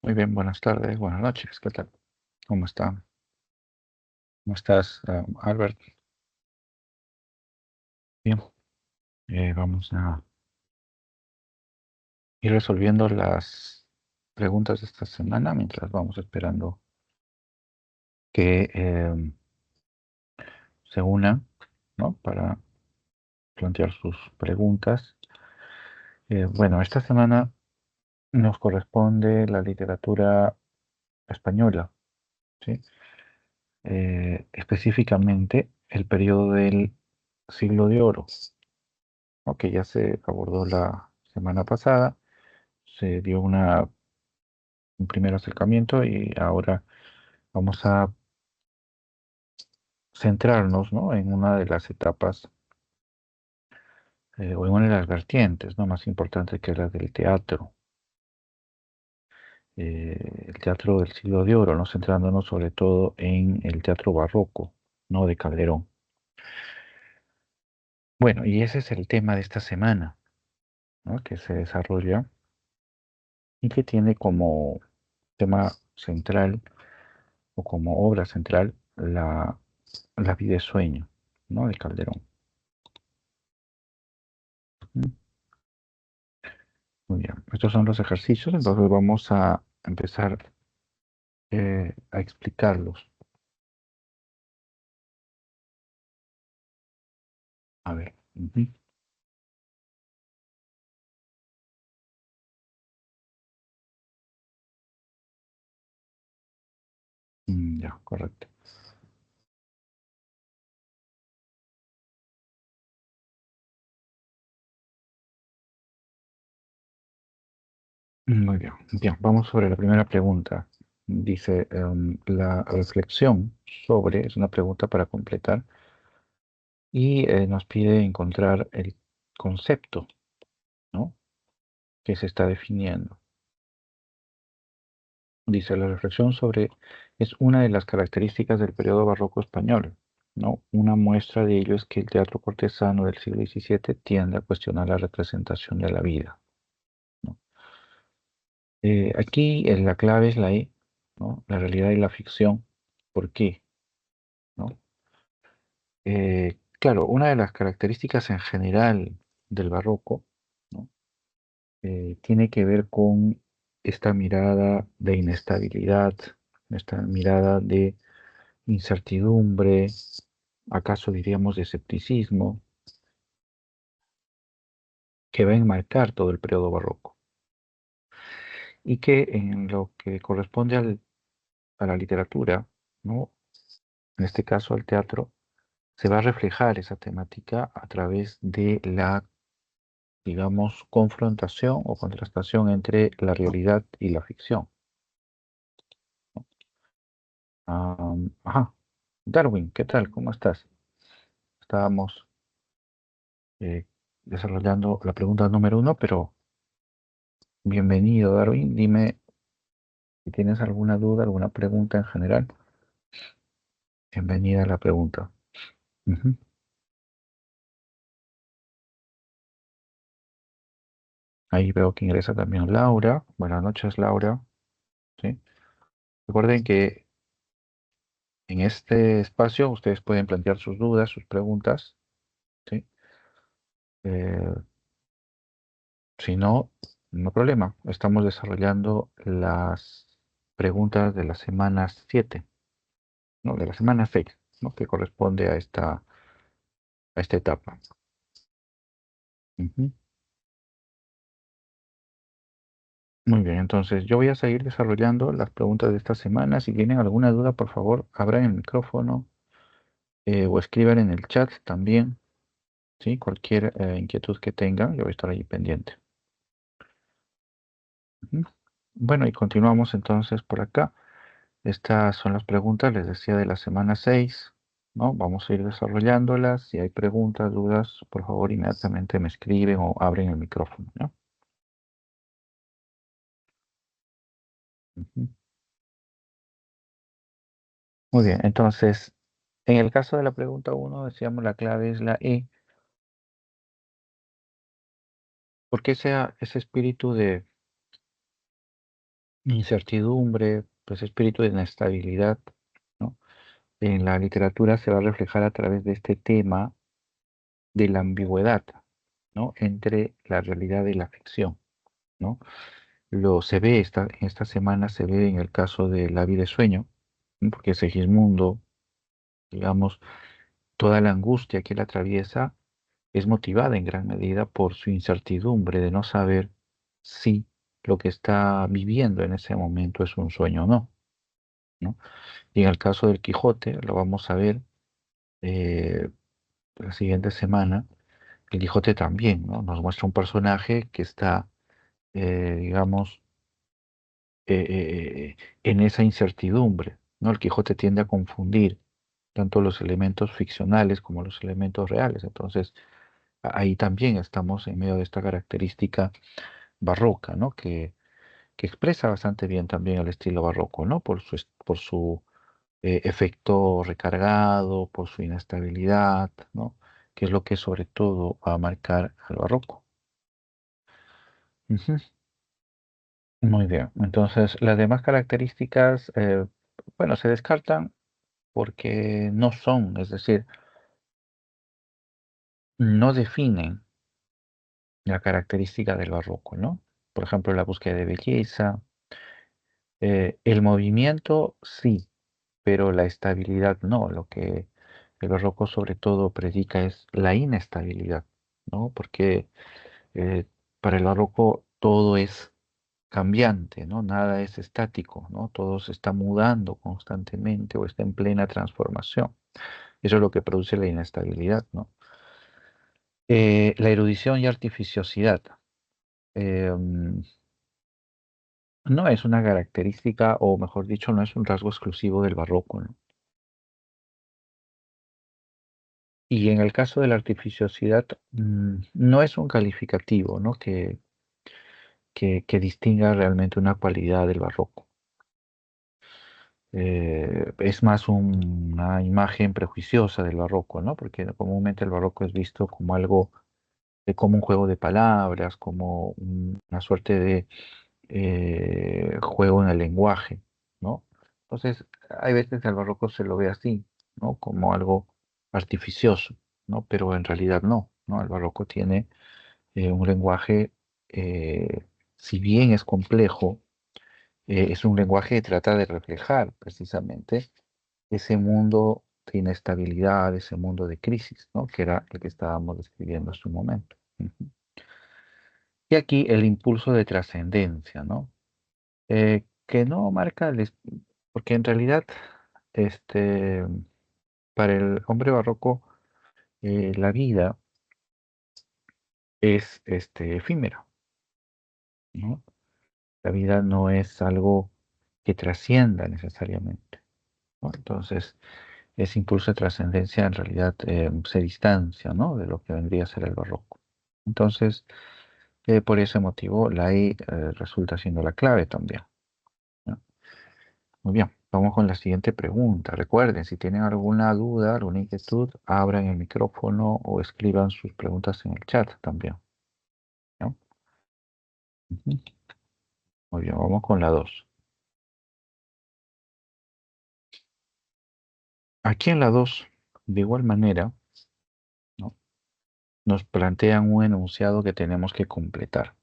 Muy bien, buenas tardes, buenas noches, ¿qué tal? ¿Cómo están? ¿Cómo estás, Albert? Bien, vamos a ir resolviendo las preguntas de esta semana mientras vamos esperando que se unan, ¿no? Para plantear sus preguntas. Bueno, esta semana nos corresponde la literatura española, ¿sí? Específicamente el periodo del Siglo de Oro, ¿no? Que ya se abordó la semana pasada. Se dio un primer acercamiento y ahora vamos a centrarnos, ¿no? En una de las etapas o en una de las vertientes, ¿no? Más importantes, que es la del teatro, el teatro del Siglo de Oro, ¿no? Centrándonos sobre todo en el teatro barroco, ¿no? De Calderón. Bueno, y ese es el tema de esta semana, ¿no? Que se desarrolla y que tiene como tema central o como obra central la vida y sueño, ¿no? De Calderón. ¿Mm? Muy bien, estos son los ejercicios, entonces vamos a empezar a explicarlos. A ver, ujú, ya, correcto. Muy bien, bien, vamos sobre la primera pregunta. Dice, la reflexión sobre, es una pregunta para completar, y nos pide encontrar el concepto, ¿no? Que se está definiendo. Dice, la reflexión sobre es una de las características del periodo barroco español, ¿no? Una muestra de ello es que el teatro cortesano del siglo XVII tiende a cuestionar la representación de la vida, ¿no? Aquí la clave es la E, ¿no? La realidad y la ficción. ¿Por qué? ¿No? Claro, una de las características en general del barroco, ¿no? Tiene que ver con esta mirada de inestabilidad, esta mirada de incertidumbre, acaso diríamos de escepticismo, que va a enmarcar todo el periodo barroco y que en lo que corresponde a la literatura, ¿no? En este caso al teatro, se va a reflejar esa temática a través de la, digamos, confrontación o contrastación entre la realidad y la ficción. Ajá. Darwin, ¿qué tal? ¿Cómo estás? Estábamos eh, desarrollando la pregunta número uno, pero bienvenido, Darwin. Dime si tienes alguna duda, alguna pregunta en general. Bienvenida a la pregunta. Ujú. Ahí veo que ingresa también Laura. Buenas noches, Laura. ¿Sí? Recuerden que en este espacio ustedes pueden plantear sus dudas, sus preguntas. ¿Sí? Eh, si no, no problema. Estamos desarrollando las preguntas de la semana 7, ¿no? De la semana 6, ¿no? Que corresponde a esta etapa. Ujú. Muy bien, entonces yo voy a seguir desarrollando las preguntas de esta semana. Si tienen alguna duda, por favor, abran el micrófono o escriban en el chat también, ¿sí? Cualquier inquietud que tengan, yo voy a estar ahí pendiente. Ujú. Bueno, y continuamos entonces por acá. Estas son las preguntas, les decía, de la semana 6, ¿no? Vamos a ir desarrollándolas. Si hay preguntas, dudas, por favor, inmediatamente me escriben o abren el micrófono, ¿no? Ujú. Muy bien, entonces, en el caso de la pregunta uno, decíamos la clave es la E. Porque ese espíritu incertidumbre, pues espíritu de inestabilidad, ¿no? En la literatura se va a reflejar a través de este tema de la ambigüedad, ¿no? Entre la realidad y la ficción, ¿no? Se ve en esta semana se ve en el caso de La vida de sueño, ¿no? Porque Segismundo, digamos, toda la angustia que él atraviesa es motivada en gran medida por su incertidumbre de no saber si lo que está viviendo en ese momento es un sueño o no, ¿no? Y en el caso del Quijote, lo vamos a ver eh, la siguiente semana, el Quijote también, ¿no? Nos muestra un personaje que está, digamos, en esa incertidumbre, ¿no? El Quijote tiende a confundir tanto los elementos ficcionales como los elementos reales. Entonces, ahí también estamos en medio de esta característica barroca, ¿no? Que expresa bastante bien también el estilo barroco, ¿no? Por su efecto recargado, por su inestabilidad, ¿no? Que es lo que sobre todo va a marcar al barroco. Ujú. Muy bien. Entonces, las demás características, bueno, se descartan porque no son, es decir, no definen la característica del barroco, ¿no? Por ejemplo, la búsqueda de belleza, el movimiento sí, pero la estabilidad no. Lo que el barroco sobre todo predica es la inestabilidad, ¿no? Porque para el barroco todo es cambiante, ¿no? Nada es estático, ¿no? Todo se está mudando constantemente o está en plena transformación. Eso es lo que produce la inestabilidad, ¿no? La erudición y artificiosidad. No es una característica, o mejor dicho, no es un rasgo exclusivo del barroco, ¿no? Y en el caso de la artificiosidad, no es un calificativo, ¿no? Que distinga realmente una cualidad del barroco. Es más una imagen prejuiciosa del barroco, ¿no? Porque comúnmente el barroco es visto como algo, como un juego de palabras, como una suerte de juego en el lenguaje, ¿no? Entonces, hay veces que al barroco se lo ve así, ¿no? Como algo artificioso, ¿no? Pero en realidad no, ¿no? El barroco tiene un lenguaje, eh, si bien es complejo, es un lenguaje que trata de reflejar precisamente ese mundo de inestabilidad, ese mundo de crisis, ¿no? Que era el que estábamos describiendo en su momento. Ujú. Y aquí el impulso de trascendencia, ¿no? Que no marca porque en realidad, este, para el hombre barroco, la vida es efímera, ¿no? La vida no es algo que trascienda necesariamente, ¿no? Entonces, ese impulso de trascendencia en realidad se distancia, ¿no? De lo que vendría a ser el barroco. Entonces, por ese motivo, la I resulta siendo la clave también, ¿no? Muy bien, vamos con la siguiente pregunta. Recuerden, si tienen alguna duda, alguna inquietud, abran el micrófono o escriban sus preguntas en el chat también, ¿no? Ujú. Muy bien, vamos con la 2. Aquí en la 2, de igual manera, ¿no? Nos plantean un enunciado que tenemos que completar.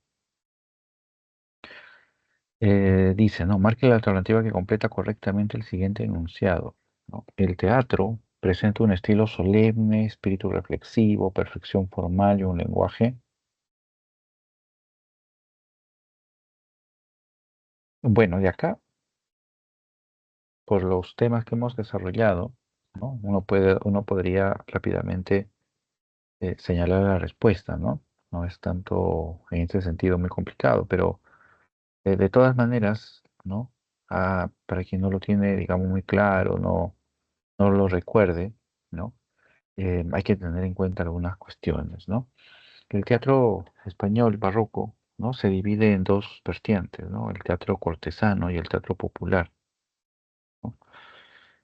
Dice, ¿no? Marque la alternativa que completa correctamente el siguiente enunciado, ¿no? El teatro presenta un estilo solemne, espíritu reflexivo, perfección formal y un lenguaje. Bueno, de acá, por los temas que hemos desarrollado, ¿no? Uno podría rápidamente señalar la respuesta, ¿no? No es tanto en ese sentido muy complicado, pero de todas maneras, ¿no? Para quien no lo tiene, digamos, muy claro, no lo recuerde, ¿no? Hay que tener en cuenta algunas cuestiones, ¿no? El teatro español barroco, ¿no? Se divide en dos vertientes, ¿no? El teatro cortesano y el teatro popular, ¿no?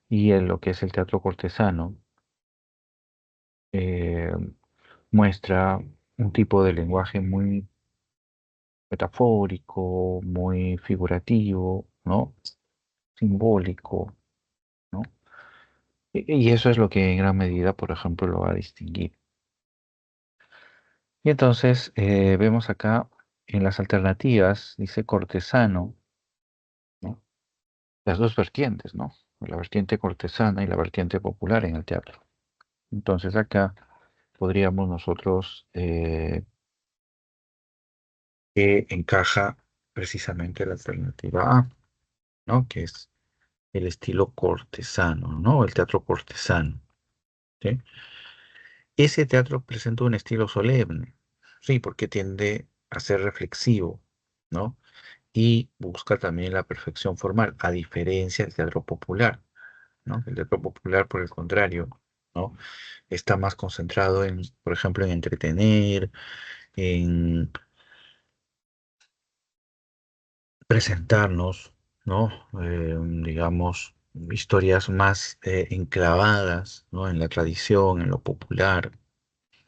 Y en lo que es el teatro cortesano, eh, muestra un tipo de lenguaje muy metafórico, muy figurativo, ¿no? Simbólico, ¿no? Y eso es lo que en gran medida, por ejemplo, lo va a distinguir. Y entonces vemos acá en las alternativas, dice cortesano, ¿no? Las dos vertientes, ¿no? La vertiente cortesana y la vertiente popular en el teatro. Entonces acá podríamos nosotros que encaja precisamente la alternativa A, ¿no? Que es el estilo cortesano, ¿no? El teatro cortesano, ¿sí? Ese teatro presenta un estilo solemne, sí, porque tiende a ser reflexivo, ¿no? Y busca también la perfección formal, a diferencia del teatro popular, ¿no? El teatro popular, por el contrario, ¿no? Está más concentrado en, por ejemplo, en entretener, en presentarnos, ¿no? Digamos, historias más enclavadas, ¿no? En la tradición, en lo popular.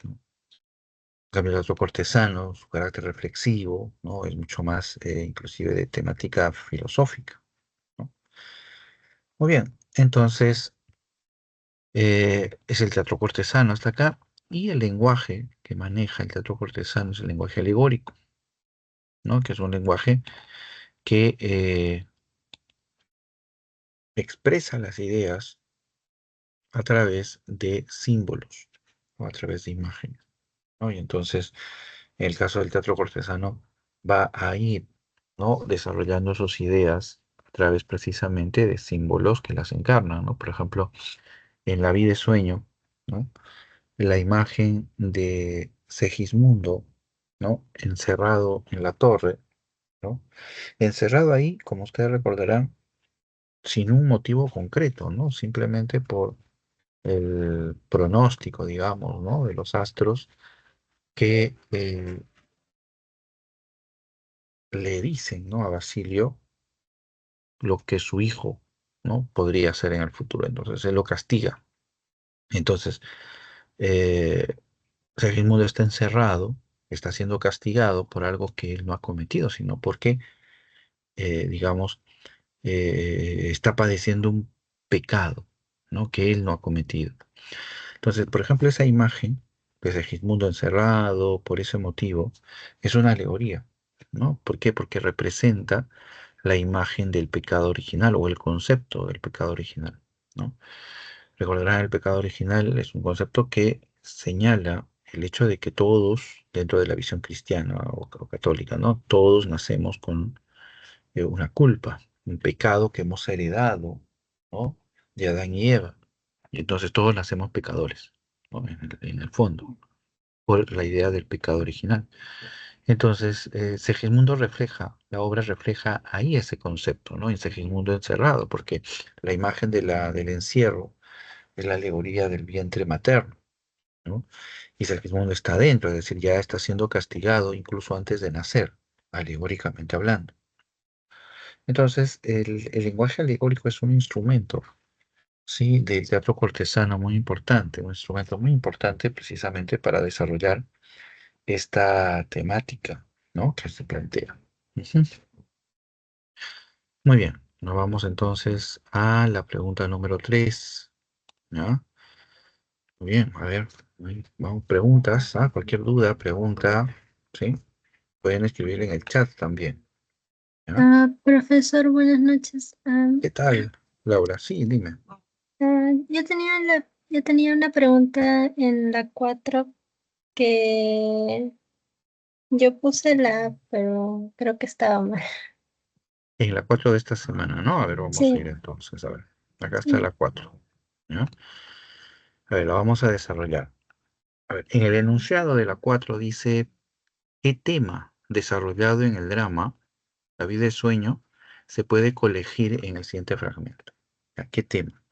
¿No? En cambio, el otro cortesano, su carácter reflexivo, ¿no? Es mucho más, inclusive, de temática filosófica, ¿no? Muy bien, entonces, es el teatro cortesano hasta acá, y el lenguaje que maneja el teatro cortesano es el lenguaje alegórico, ¿no? Que es un lenguaje que expresa las ideas a través de símbolos o a través de imágenes, ¿no? Y entonces, en el caso del teatro cortesano, va a ir, ¿no? Desarrollando sus ideas a través precisamente de símbolos que las encarnan, ¿no? Por ejemplo, en La vida es sueño, ¿no? La imagen de Segismundo, ¿no? Encerrado en la torre, ¿no? Encerrado ahí, como ustedes recordarán, sin un motivo concreto, ¿no? Simplemente por el pronóstico, digamos, ¿no? De los astros que le dicen, ¿no? A Basilio lo que su hijo, ¿no? Podría ser en el futuro. Entonces él lo castiga. Entonces, eh, Segismundo está encerrado, está siendo castigado por algo que él no ha cometido, sino porque, digamos, está padeciendo un pecado, ¿no? Que él no ha cometido. Entonces, por ejemplo, esa imagen de Segismundo encerrado por ese motivo es una alegoría, ¿no? ¿Por qué? Porque representa la imagen del pecado original o el concepto del pecado original, ¿no? Recordarán, el pecado original es un concepto que señala el hecho de que todos, dentro de la visión cristiana o católica, ¿no? Todos nacemos con una culpa, un pecado que hemos heredado, ¿no? De Adán y Eva. Y entonces todos nacemos pecadores, ¿no? En el fondo, por la idea del pecado original. Entonces, Segismundo refleja, la obra refleja ahí ese concepto, ¿no? En Segismundo encerrado, porque la imagen del encierro es la alegoría del vientre materno, ¿no? Y Segismundo está adentro, es decir, ya está siendo castigado incluso antes de nacer, alegóricamente hablando. Entonces, el lenguaje alegórico es un instrumento, sí, del teatro cortesano muy importante, un instrumento muy importante precisamente para desarrollar esta temática, ¿no? Que se plantea. Ujú. Muy bien, nos vamos entonces a la pregunta número 3, ¿ya? Muy bien, a ver, ahí vamos, preguntas, ¿ah? Cualquier duda, pregunta, ¿sí? Pueden escribir en el chat también, ¿ya? Profesor, buenas noches. ¿Qué tal, Laura? Sí, dime. Yo tenía una pregunta en la 4 que yo puse pero creo que estaba mal. En la 4 de esta semana, ¿no? A ver, vamos a ir Sí, entonces, a ver. Acá está sí. la 4, ¿ya? A ver, la vamos a desarrollar. A ver, en el enunciado de la 4 dice, ¿qué tema desarrollado en el drama La vida es sueño se puede colegir en el siguiente fragmento? ¿Ya? ¿Qué tema?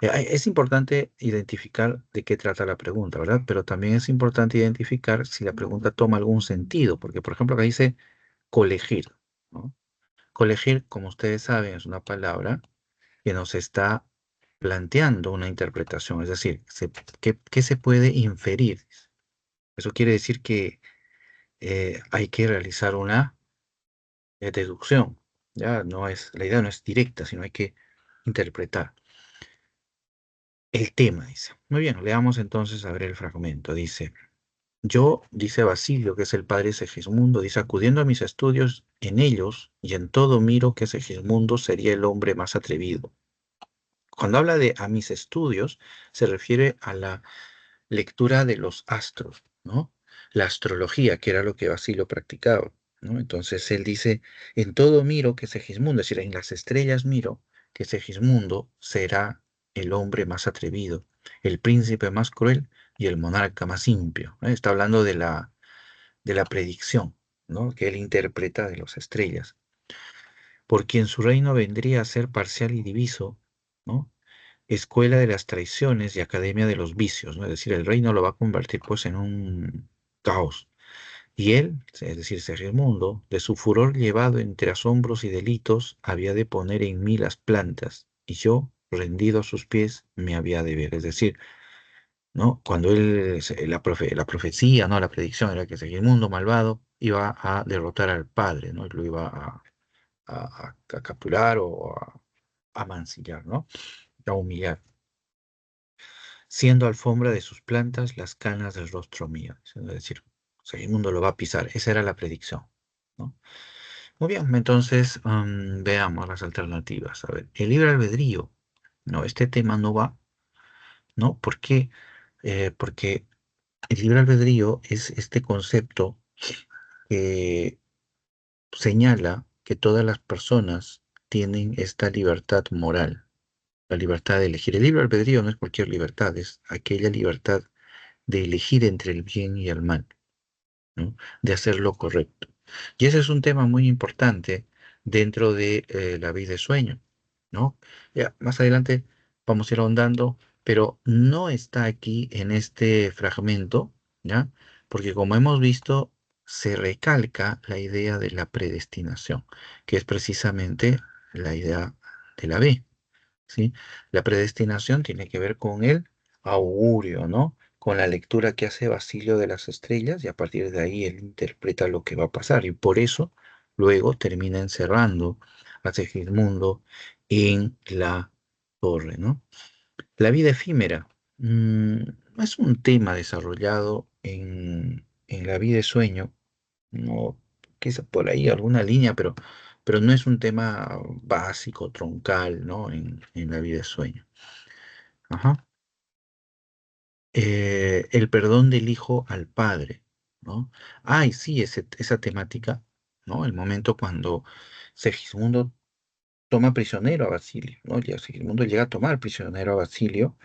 Es importante identificar de qué trata la pregunta, ¿verdad? Pero también es importante identificar si la pregunta toma algún sentido, porque por ejemplo acá dice colegir, ¿no? Colegir, como ustedes saben, es una palabra que nos está planteando una interpretación, es decir, ¿qué se puede inferir? Eso quiere decir que hay que realizar una deducción. Ya no es, la idea no es directa, sino hay que interpretar el tema, dice. Muy bien, leamos entonces a ver el fragmento. Dice, yo, dice Basilio, que es el padre de Segismundo, dice, acudiendo a mis estudios en ellos y en todo miro que Segismundo sería el hombre más atrevido. Cuando habla de a mis estudios, se refiere a la lectura de los astros, ¿no? La astrología, que era lo que Basilio practicaba, ¿no? Entonces él dice, en todo miro que Segismundo, es decir, en las estrellas miro que Segismundo será el hombre más atrevido, el príncipe más cruel y el monarca más impío, ¿eh? Está hablando de la predicción, ¿no? Que él interpreta de las estrellas, por quien su reino vendría a ser parcial y diviso, ¿no? Escuela de las traiciones y academia de los vicios, ¿no? Es decir, el reino lo va a convertir pues en un caos. Y él, es decir, Segismundo, de su furor llevado entre asombros y delitos, había de poner en mí las plantas, y yo, rendido a sus pies, me había de ver. Es decir, ¿no? Cuando él, la profecía, ¿no? La predicción era que Segismundo malvado iba a derrotar al padre, ¿no? Y lo iba a capturar o a mancillar, ¿no? A humillar, siendo alfombra de sus plantas las canas del rostro mío. Es decir, Segismundo lo va a pisar. Esa era la predicción, ¿no? Muy bien, entonces veamos las alternativas. A ver, el libre albedrío. No, este tema no va, ¿no? ¿Por qué? Porque el libre albedrío es este concepto que señala que todas las personas tienen esta libertad moral, la libertad de elegir. El libre albedrío no es cualquier libertad, es aquella libertad de elegir entre el bien y el mal, ¿no? De hacer lo correcto. Y ese es un tema muy importante dentro de la vida de sueño, ¿no? Ya, más adelante vamos a ir ahondando, pero no está aquí en este fragmento, ¿ya? Porque como hemos visto, se recalca la idea de la predestinación, que es precisamente la idea de la B. ¿Sí? La predestinación tiene que ver con el augurio, ¿no? Con la lectura que hace Basilio de las estrellas y a partir de ahí él interpreta lo que va a pasar y por eso luego termina encerrando a Segismundo en la torre, ¿no? La vida efímera no es un tema desarrollado en la vida de sueño, no, quizá por ahí alguna línea, pero no es un tema básico, troncal, ¿no? En la vida de sueño. Ajá. El perdón del hijo al padre, ¿no? Ay, sí, esa temática, ¿no? El momento cuando Segismundo toma prisionero a Basilio, ¿no? Ya Segismundo llega a tomar prisionero a Basilio,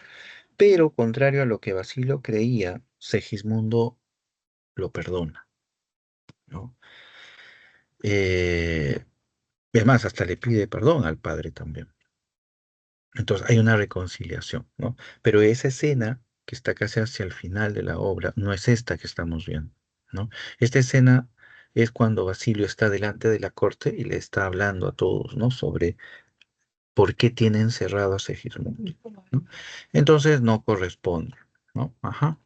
pero contrario a lo que Basilio creía, Segismundo lo perdona, ¿no? Eh, y además, hasta le pide perdón al padre también. Entonces hay una reconciliación, ¿no? Pero esa escena que está casi hacia el final de la obra no es esta que estamos viendo, ¿no? Esta escena es cuando Basilio está delante de la corte y le está hablando a todos, ¿no? Sobre por qué tiene encerrado a Segismundo, ¿no? Entonces no corresponde, ¿no? Ajá.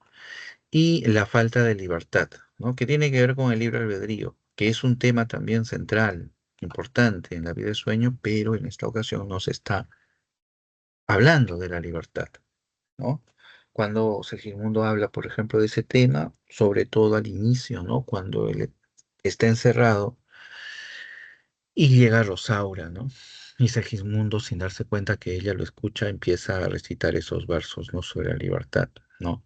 Y la falta de libertad, ¿no? Que tiene que ver con el libre albedrío, que es un tema también central, importante en la vida de sueño, pero en esta ocasión no se está hablando de la libertad, ¿no? Cuando Segismundo habla, por ejemplo, de ese tema, sobre todo al inicio, ¿no? Cuando él está encerrado y llega Rosaura, ¿no? Y Segismundo, sin darse cuenta que ella lo escucha, empieza a recitar esos versos, ¿no? Sobre la libertad, ¿no?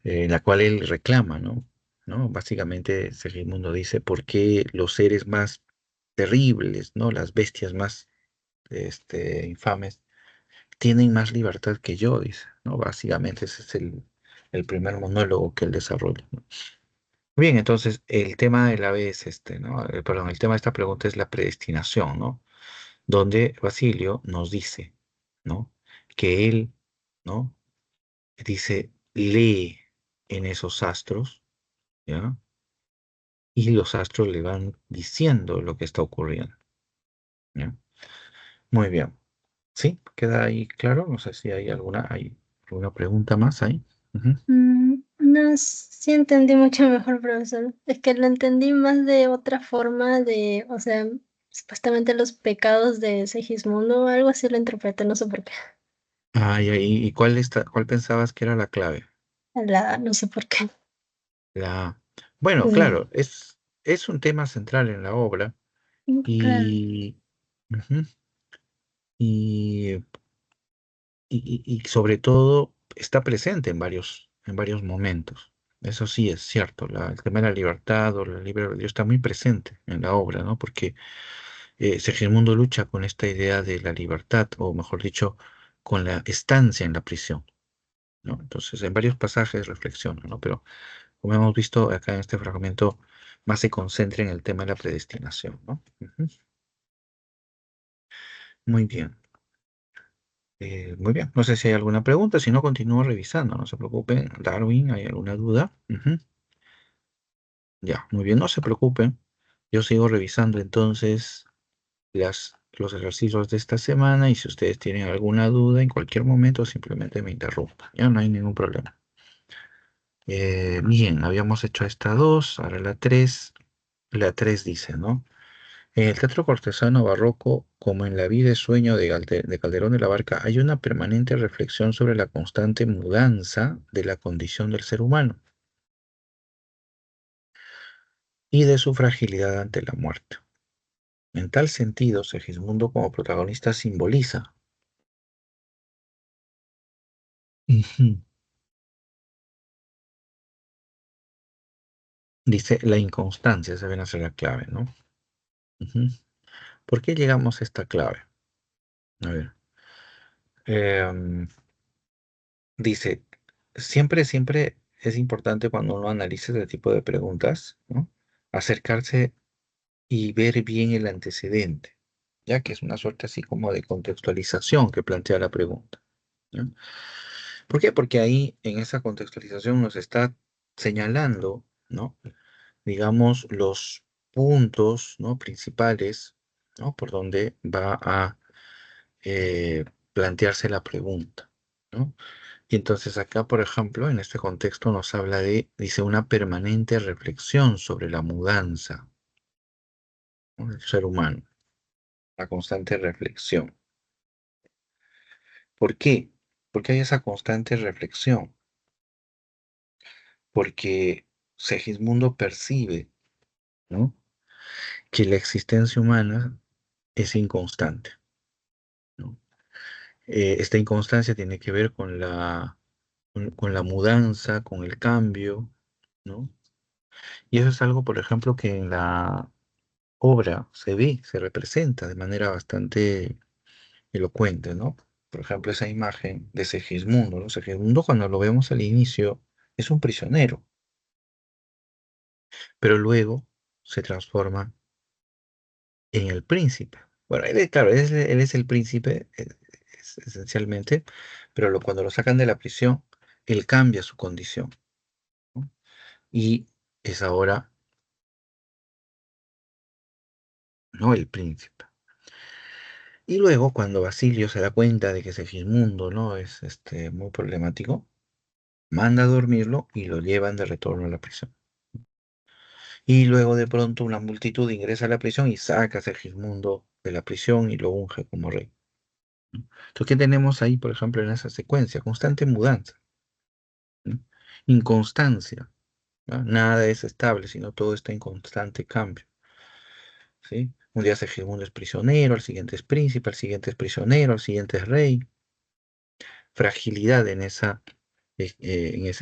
En la cual él reclama, ¿no? ¿No? Básicamente Segismundo dice, ¿por qué los seres más terribles, ¿no? Las bestias más infames tienen más libertad que yo, dice, ¿no? Básicamente ese es el primer monólogo que él desarrolla, ¿no? Bien, entonces el tema de la vez, ¿no? Perdón, el tema de esta pregunta es la predestinación, ¿no? Donde Basilio nos dice, ¿no? Que él, ¿no? Dice, lee en esos astros, ¿ya? Y los astros le van diciendo lo que está ocurriendo, ¿ya? Muy bien. ¿Sí? ¿Queda ahí claro? No sé si hay alguna pregunta más ahí. Ujú. No, No, sí entendí mucho mejor, profesor. Es que lo entendí más de otra forma de, o sea, supuestamente los pecados de Segismundo o algo así lo interpreté, no sé por qué. ¿Y cuál pensabas que era la clave? No sé por qué. La... Bueno, Mm, claro, es un tema central en la obra claro. y, ujú, y, y sobre todo está presente en varios momentos. Eso sí es cierto, el tema de la libertad o la libre albedrío está muy presente en la obra, ¿no? Porque Segismundo lucha con esta idea de la libertad, o mejor dicho, con la estancia en la prisión, ¿no? Entonces, en varios pasajes reflexiona, ¿no? Pero como hemos visto acá en este fragmento, más se concentra en el tema de la predestinación, ¿no? Ujú. Muy bien. Muy bien. No sé si hay alguna pregunta, si no, continúo revisando, no se preocupen. Darwin, ¿hay alguna duda? Ujú. Ya, muy bien, no se preocupen. Yo sigo revisando entonces los ejercicios de esta semana y si ustedes tienen alguna duda en cualquier momento, simplemente me interrumpan. Ya no hay ningún problema. Bien, habíamos hecho esta dos, ahora la tres. La tres dice, ¿no? En el teatro cortesano barroco, como en la vida y sueño de Calderón de la Barca, hay una permanente reflexión sobre la constante mudanza de la condición del ser humano y de su fragilidad ante la muerte. En tal sentido, Segismundo como protagonista simboliza, ujú, dice, la inconstancia, esa viene a ser la clave, ¿no? Ujú. ¿Por qué llegamos a esta clave? A ver, em, dice, siempre es importante cuando uno analiza este tipo de preguntas, ¿no? Acercarse y ver bien el antecedente, ya que es una suerte así como de contextualización que plantea la pregunta, ¿no? ¿Por qué? Porque ahí en esa contextualización nos está señalando, ¿no? Digamos, los puntos, ¿no? Principales, ¿no? Por donde va a plantearse la pregunta, ¿no? Y entonces acá, por ejemplo, en este contexto nos habla dice, una permanente reflexión sobre la mudanza, ¿no? Del ser humano, la constante reflexión. ¿Por qué? Porque hay esa constante reflexión, porque Segismundo percibe, ¿no? Que la existencia humana es inconstante, ¿no? Esta inconstancia tiene que ver con la mudanza, con el cambio, ¿no? Y eso es algo, por ejemplo, que en la obra se ve, se representa de manera bastante elocuente, ¿no? Por ejemplo, esa imagen de Segismundo, ¿no? Segismundo, cuando lo vemos al inicio, es un prisionero, pero luego se transforma en el príncipe. Bueno, claro, él es el príncipe, esencialmente, pero cuando lo sacan de la prisión, él cambia su condición, ¿no? Y es ahora, ¿no? El príncipe. Y luego, cuando Basilio se da cuenta de que Segismundo, ¿no? Es muy problemático, manda a dormirlo y lo llevan de retorno a la prisión. Y luego de pronto una multitud ingresa a la prisión y saca a Segismundo de la prisión y lo unge como rey. Entonces, ¿qué tenemos ahí, por ejemplo, en esa secuencia? Constante mudanza, ¿no? Inconstancia, ¿no? Nada es estable, sino todo está en constante cambio, ¿sí? Un día Segismundo es prisionero, al siguiente es príncipe, al siguiente es prisionero, al siguiente es rey. Fragilidad en esa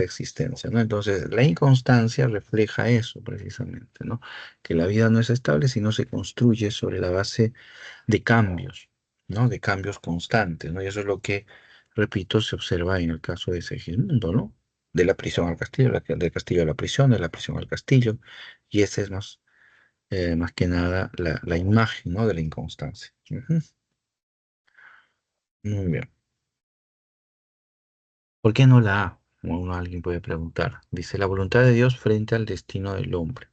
existencia, ¿no? Entonces, la inconstancia refleja eso precisamente, ¿no? Que la vida no es estable, sino se construye sobre la base de cambios, ¿no? De cambios constantes, ¿no? Y eso es lo que, repito, se observa en el caso de Segismundo, ¿no? De la prisión al castillo, del castillo a la prisión, de la prisión al castillo, y esa es más que nada la imagen, ¿no? De la inconstancia. Ujú. Muy bien. ¿Por qué no la A? Como alguien puede preguntar. Dice, la voluntad de Dios frente al destino del hombre.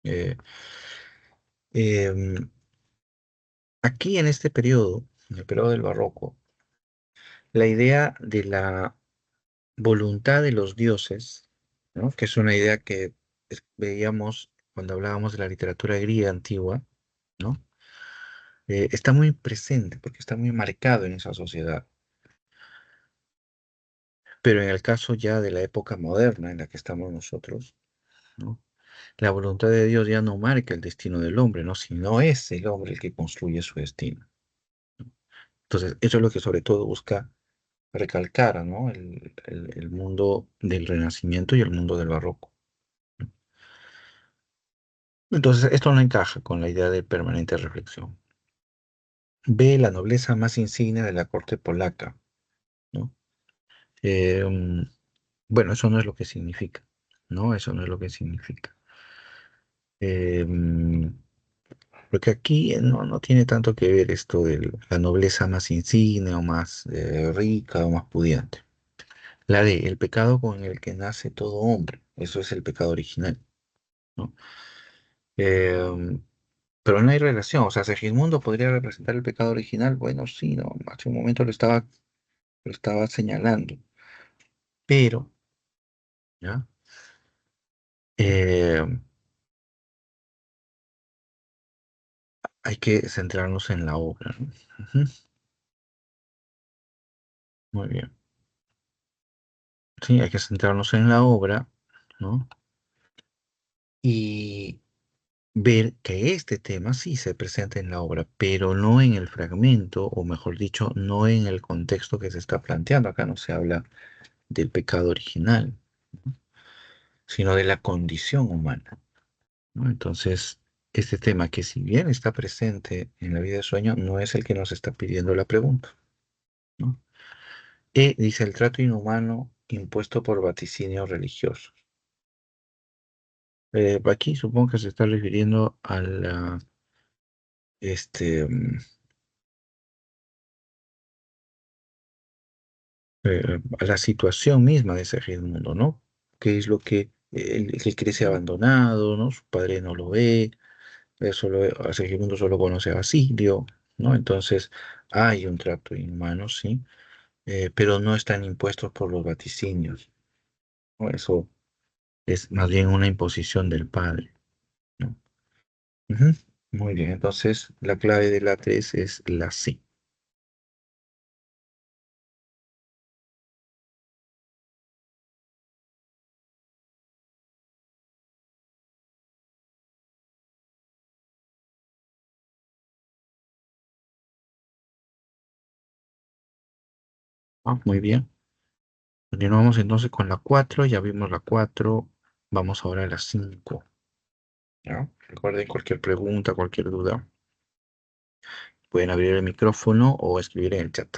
Eh, em, Aquí en este periodo, en el periodo del barroco, la idea de la voluntad de los dioses, ¿no? Que es una idea que veíamos cuando hablábamos de la literatura griega antigua, ¿no? Está muy presente porque está muy marcado en esa sociedad. Pero en el caso ya de la época moderna en la que estamos nosotros, ¿no? La voluntad de Dios ya no marca el destino del hombre, ¿no? Sino es el hombre el que construye su destino. Entonces, eso es lo que sobre todo busca recalcar, ¿no? El mundo del Renacimiento y el mundo del Barroco. Entonces, esto no encaja con la idea de permanente reflexión. Ve la nobleza más insigne de la corte polaca, ¿no? Eh, mm, bueno, eso no es lo que significa, ¿no? Eso no es lo que significa. Eh, mm, Porque aquí no tiene tanto que ver esto de la nobleza más insigne o más rica o más pudiente. La de el pecado con el que nace todo hombre, eso es el pecado original, ¿no? Eh, pero no hay relación, o sea, Segismundo podría representar el pecado original, bueno, sí, no, hace un momento lo estaba señalando, pero, ¿ya? Eh, hay que centrarnos en la obra, ¿no? Ujú. Muy bien. Sí, hay que centrarnos en la obra, ¿no? Y ver que este tema sí se presenta en la obra, pero no en el fragmento, o mejor dicho, no en el contexto que se está planteando. Acá no se habla del pecado original, ¿no? Sino de la condición humana, ¿no? Entonces, este tema que si bien está presente en la vida de sueño, no es el que nos está pidiendo la pregunta, ¿no? Dice el trato inhumano impuesto por vaticinios religiosos. Aquí supongo que se está refiriendo a la, este, a la situación misma de ese mundo, ¿no? ¿Qué es lo que él crece abandonado, ¿no? Su padre no lo ve, a Segismundo solo conoce a Basilio, ¿no? Entonces hay un trato inhumano, sí, pero no están impuestos por los vaticinios, ¿no? Eso es más bien una imposición del padre, ¿no? Ujú. Muy bien, entonces la clave de la 3 es la C. Ah, muy bien. Continuamos entonces con la 4, ya vimos la 4, vamos ahora a la 5. ¿Ya? Recuerden cualquier pregunta, cualquier duda, pueden abrir el micrófono o escribir en el chat.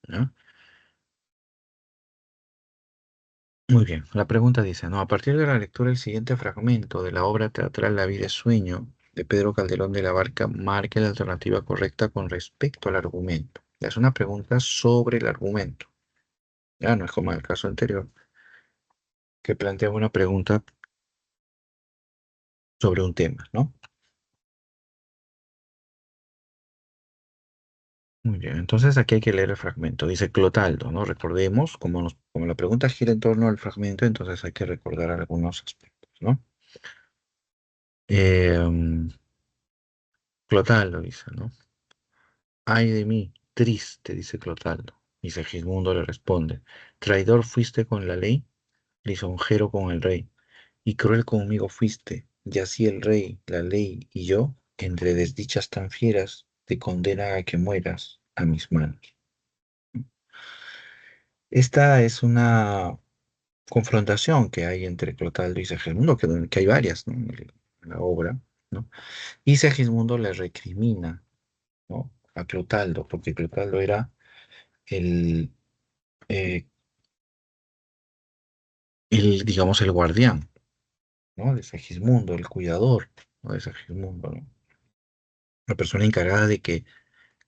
¿Ya? Muy bien, la pregunta dice, ¿no? A partir de la lectura del siguiente fragmento de la obra teatral La vida es sueño de Pedro Calderón de la Barca, marque la alternativa correcta con respecto al argumento. Es una pregunta sobre el argumento. Ya no es como en el caso anterior, que plantea una pregunta sobre un tema, ¿no? Muy bien, entonces aquí hay que leer el fragmento. Dice Clotaldo, ¿no? Recordemos, como la pregunta gira en torno al fragmento, entonces hay que recordar algunos aspectos, ¿no? Em, Clotaldo dice, ¿no? Ay de mí, triste, dice Clotaldo. Y Segismundo le responde, traidor fuiste con la ley, lisonjero con el rey, y cruel conmigo fuiste, y así el rey, la ley y yo, entre desdichas tan fieras, te condena a que mueras a mis manos. Esta es una confrontación que hay entre Clotaldo y Segismundo, que hay varias, ¿no? En la obra, ¿no? Y Segismundo le recrimina, ¿no? A Clotaldo, porque Clotaldo era el, eh, digamos, el guardián, ¿no? De Segismundo, el cuidador, ¿no? De Segismundo, ¿no? La persona encargada de que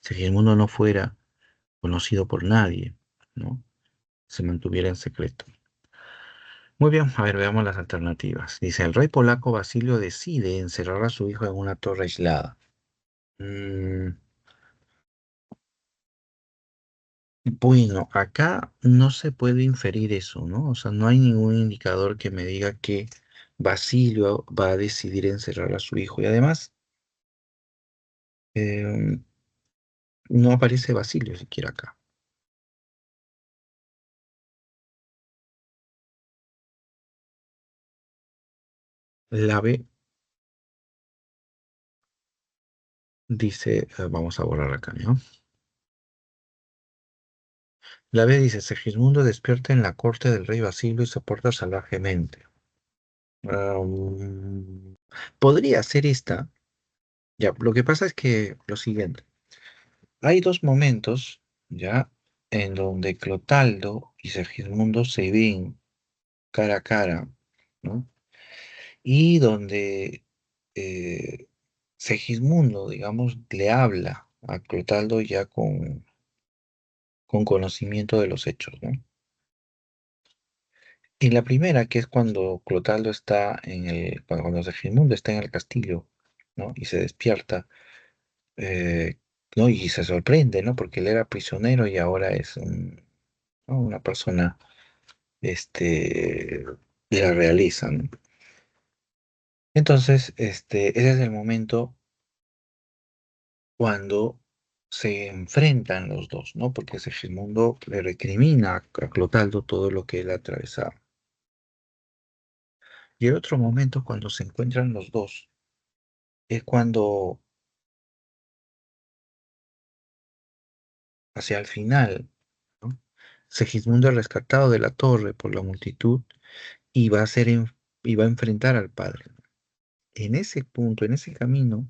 Segismundo no fuera conocido por nadie, ¿no? Se mantuviera en secreto. Muy bien, a ver, veamos las alternativas. Dice, el rey polaco Basilio decide encerrar a su hijo en una torre aislada. Mm, Bueno, acá no se puede inferir eso, ¿no? O sea, no hay ningún indicador que me diga que Basilio va a decidir encerrar a su hijo. Y además, eh, no aparece Basilio siquiera acá. La B dice, vamos a borrar acá, ¿no? La B dice, Segismundo despierta en la corte del rey Basilio y se porta salvajemente. Am, Podría ser esta. Ya, lo que pasa es que lo siguiente. Hay dos momentos, ya, en donde Clotaldo y Segismundo se ven cara a cara, ¿no? Y donde eh, Segismundo, digamos, le habla a Clotaldo ya con conocimiento de los hechos, ¿no? Y la primera, que es cuando Clotaldo está cuando Segismundo está en el castillo, ¿no? Y se despierta, eh, ¿no? Y se sorprende, ¿no? Porque él era prisionero y ahora es ¿no? Una persona, este, de la realeza, ¿no? Entonces, ese es el momento cuando se enfrentan los dos, ¿no? Porque Segismundo le recrimina a Clotaldo todo lo que él ha atravesado. Y el otro momento cuando se encuentran los dos es cuando hacia el final, ¿no? Segismundo es rescatado de la torre por la multitud y y va a enfrentar al padre. En ese punto, en ese camino,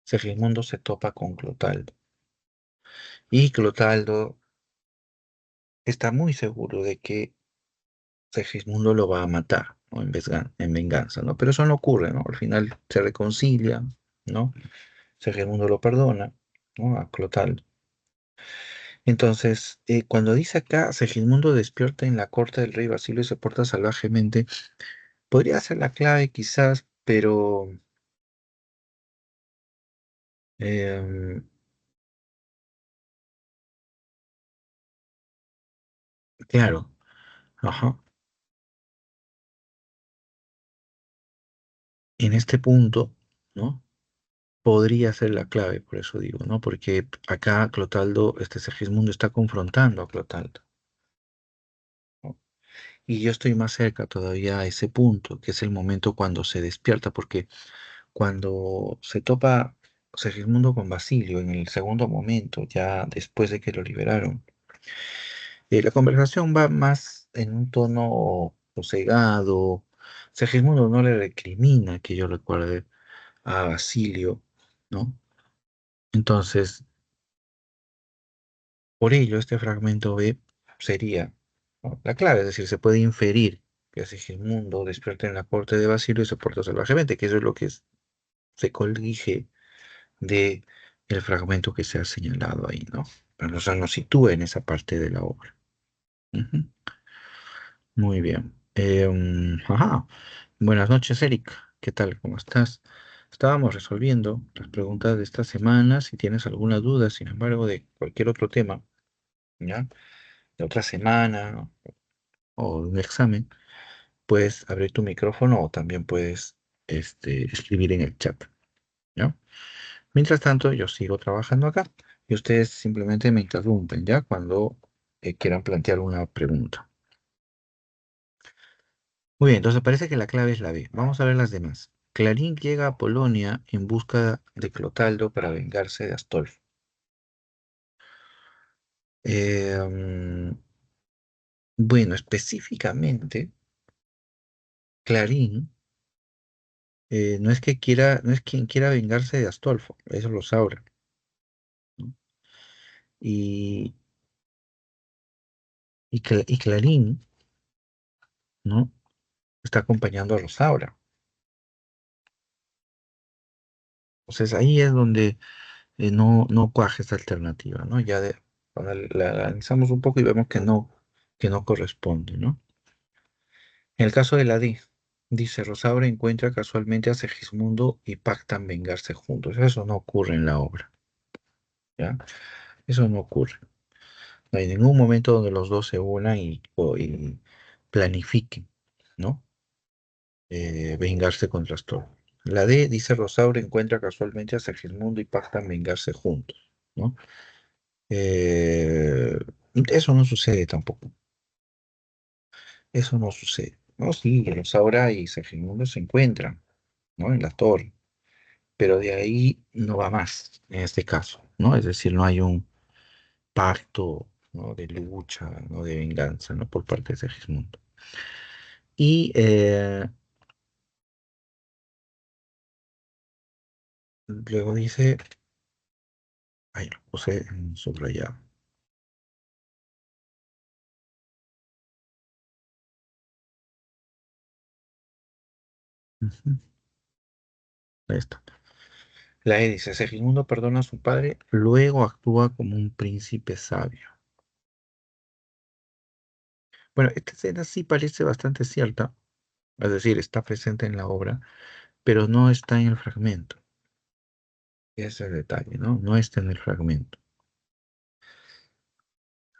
Segismundo se topa con Clotaldo. Y Clotaldo está muy seguro de que Segismundo lo va a matar, ¿no? En venganza, ¿no? Pero eso no ocurre, ¿no? Al final se reconcilia, ¿no? Segismundo lo perdona, ¿no? A Clotaldo. Entonces, cuando dice acá, Segismundo despierta en la corte del rey Basilio y se porta salvajemente, podría ser la clave quizás, pero em, claro, ajá, en este punto, ¿no? Podría ser la clave, por eso digo, ¿no? Porque acá Clotaldo, Segismundo está confrontando a Clotaldo, ¿no? Y yo estoy más cerca todavía a ese punto, que es el momento cuando se despierta, porque cuando se topa Segismundo con Basilio en el segundo momento, ya después de que lo liberaron, la conversación va más en un tono sosegado. Segismundo no le recrimina, que yo recuerde, a Basilio, ¿no? Entonces, por ello, este fragmento B sería, ¿no? La clave, es decir, se puede inferir que Segismundo despierta en la corte de Basilio y se porta salvajemente, que eso es lo que se colige de el fragmento que se ha señalado ahí, ¿no? Pero nos sitúa en esa parte de la obra. Ujú. Muy bien. Ajá. Buenas noches, Eric. ¿Qué tal? ¿Cómo estás? Estábamos resolviendo las preguntas de esta semana. Si tienes alguna duda, sin embargo, de cualquier otro tema, ¿ya? De otra semana o de un examen, puedes abrir tu micrófono o también puedes escribir en el chat, ¿ya? Mientras tanto, yo sigo trabajando acá y ustedes simplemente me interrumpen, ¿ya? Cuando quieran plantear una pregunta. Muy bien, entonces parece que la clave es la B. Vamos a ver las demás. Clarín llega a Polonia en busca de Clotaldo para vengarse de Astolfo. Bueno, específicamente, Clarín no es que quiera, no es quien quiera vengarse de Astolfo, eso lo sabrá, ¿no? Y, y Clarín, ¿no? Está acompañando a Rosaura. Entonces ahí es donde no cuaja esta alternativa, ¿no? Cuando la analizamos un poco y vemos que no corresponde, ¿no? En el caso de la D, dice Rosaura encuentra casualmente a Segismundo y pactan vengarse juntos. Eso no ocurre en la obra, ¿ya? Eso no ocurre. No hay ningún momento donde los dos se unan y planifiquen, ¿no? Vengarse contra Storm. La D, dice Rosaura, encuentra casualmente a Segismundo y pactan vengarse juntos, ¿no? Eh, Eso no sucede tampoco. Eso no sucede. No, sí, Rosaura y Segismundo se encuentran, ¿no? En la torre. Pero de ahí no va más, en este caso, ¿no? Es decir, no hay un pacto, ¿no? De lucha, ¿no? De venganza, ¿no? Por parte de Segismundo. Y luego dice, ahí lo puse en subrayado. Ujú, ahí está. La E dice, Segismundo perdona a su padre, luego actúa como un príncipe sabio. Bueno, esta escena sí parece bastante cierta, es decir, está presente en la obra, pero no está en el fragmento. Ese es el detalle, ¿no? No está en el fragmento.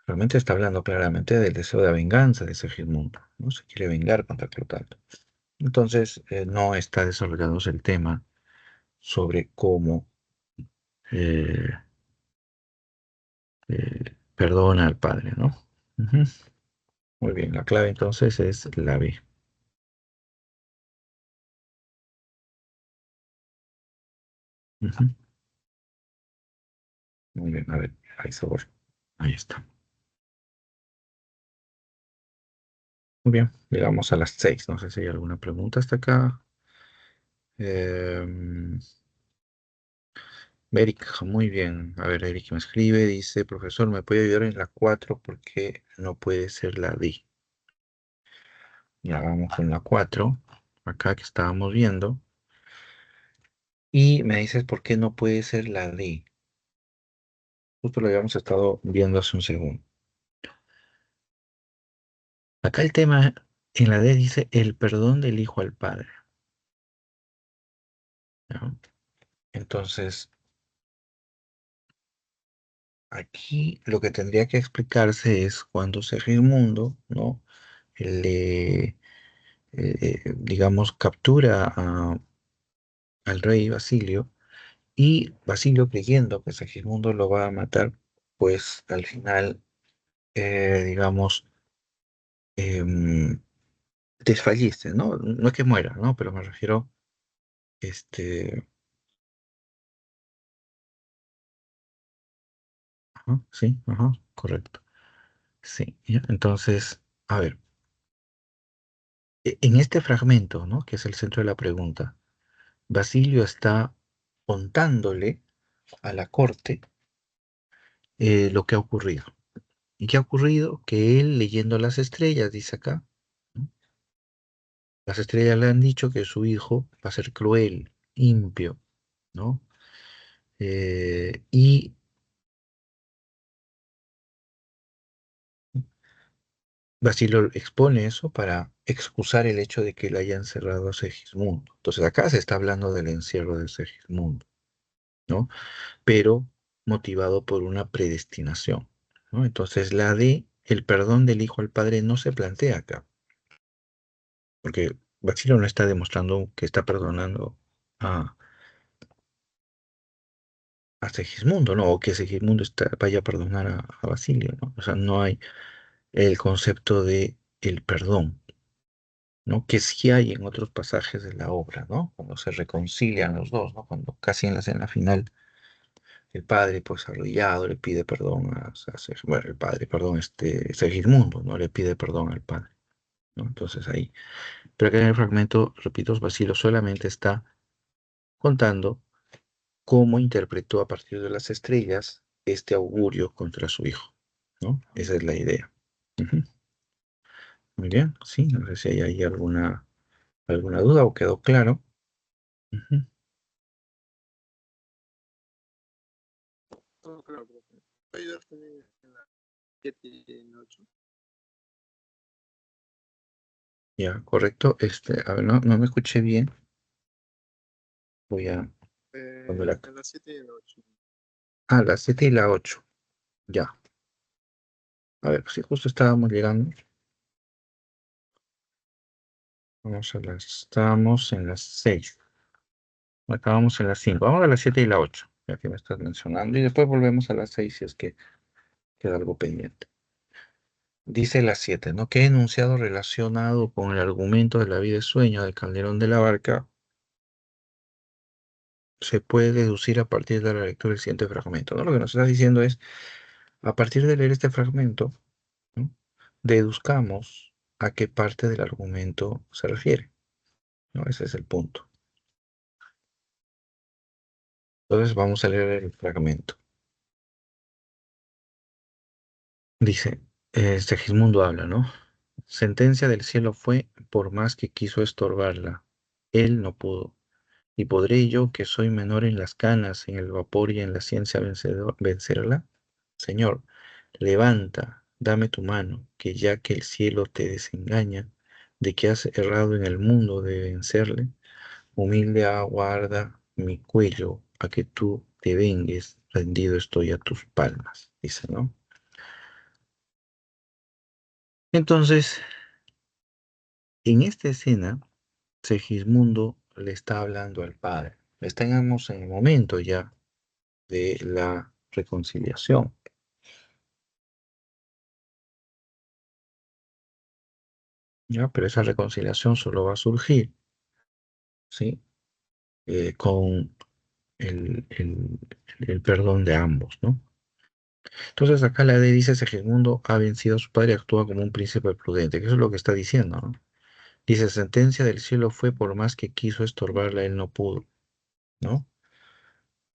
Realmente está hablando claramente del deseo de venganza de Segismundo, ¿no? Se quiere vengar contra Clotaldo. Entonces, no está desarrollándose el tema sobre cómo eh, perdona al padre, ¿no? Ujú. Muy bien, la clave entonces es la B. Ujú. Muy bien, a ver, ahí se borra. Ahí está. Muy bien, llegamos a las 6. No sé si hay alguna pregunta hasta acá. Em, Eric, muy bien. A ver, Eric me escribe, dice, profesor, ¿me puede ayudar en la 4 porque no puede ser la D? Ya vamos con la 4 acá que estábamos viendo. Y me dices, ¿por qué no puede ser la D? Justo lo habíamos estado viendo hace un segundo. Acá el tema en la D dice el perdón del hijo al padre, ¿no? Entonces, aquí lo que tendría que explicarse es cuando Segismundo, ¿no? Le, digamos, captura al rey Basilio y Basilio creyendo que Segismundo lo va a matar, pues al final, digamos, em, desfallece, ¿no? No es que muera, ¿no? Pero me refiero, este, ajá, sí, ajá, correcto. Sí, ya. Entonces, a ver, en este fragmento, ¿no? Que es el centro de la pregunta, Basilio está contándole a la corte lo que ha ocurrido. ¿Y qué ha ocurrido? Que él, leyendo las estrellas, dice acá, ¿no? Las estrellas le han dicho que su hijo va a ser cruel, impío, ¿no? Y Basilio expone eso para excusar el hecho de que le hayan cerrado a Segismundo. Entonces acá se está hablando del encierro de Segismundo, ¿no? Pero motivado por una predestinación, ¿no? Entonces la de el perdón del hijo al padre no se plantea acá, porque Basilio no está demostrando que está perdonando a, a Segismundo, ¿no? O que Segismundo vaya a perdonar a Basilio, ¿no? O sea, no hay el concepto de el perdón, ¿no? Que sí hay en otros pasajes de la obra, ¿no? Cuando se reconcilian los dos, ¿no? Cuando casi en la escena final el padre, pues arrodillado, le pide perdón bueno, el padre, perdón, Segismundo, ¿no? Le pide perdón al padre, ¿no? Entonces ahí. Pero acá en el fragmento, repito, Basilio solamente está contando cómo interpretó a partir de las estrellas este augurio contra su hijo, ¿no? Esa es la idea. Ujú. Muy bien, sí, no sé si hay ahí alguna duda o quedó claro. Ujú. Todo claro, profe. ¿Puede ayudar también en la 7 y en la 8? Ya, correcto. A ver, no me escuché bien. Voy a poner acá. En la 7 y en la 8. Ah, la 7 y la 8. Ya. A ver, si justo estábamos llegando. Estamos en las 6. Acabamos en las 5. Vamos a las 7 y la 8, ya que me estás mencionando. Y después volvemos a las 6 si es que queda algo pendiente. Dice las 7, ¿no? ¿Qué enunciado relacionado con el argumento de la vida y sueño de Calderón de la Barca se puede deducir a partir de la lectura del siguiente fragmento? ¿No? Lo que nos está diciendo es, a partir de leer este fragmento, ¿no? Deduzcamos a qué parte del argumento se refiere, ¿no? Ese es el punto. Entonces vamos a leer el fragmento. Dice, Segismundo habla, ¿no? Sentencia del cielo fue, por más que quiso estorbarla, él no pudo. ¿Y podré yo, que soy menor en las canas, en el vapor y en la ciencia vencerla? Señor, levanta, dame tu mano, que ya que el cielo te desengaña, de que has errado en el mundo de vencerle, humilde aguarda mi cuello, a que tú te vengues, rendido estoy a tus palmas, dice, ¿no? Entonces, en esta escena, Segismundo le está hablando al padre. Estamos en el momento ya de la reconciliación, ¿ya? Pero esa reconciliación solo va a surgir, ¿sí? Con el perdón de ambos, ¿no? Entonces acá la D dice, Segismundo ha vencido a su padre y actúa como un príncipe prudente, que eso es lo que está diciendo, ¿no? Dice, sentencia del cielo fue, por más que quiso estorbarla, él no pudo, ¿no?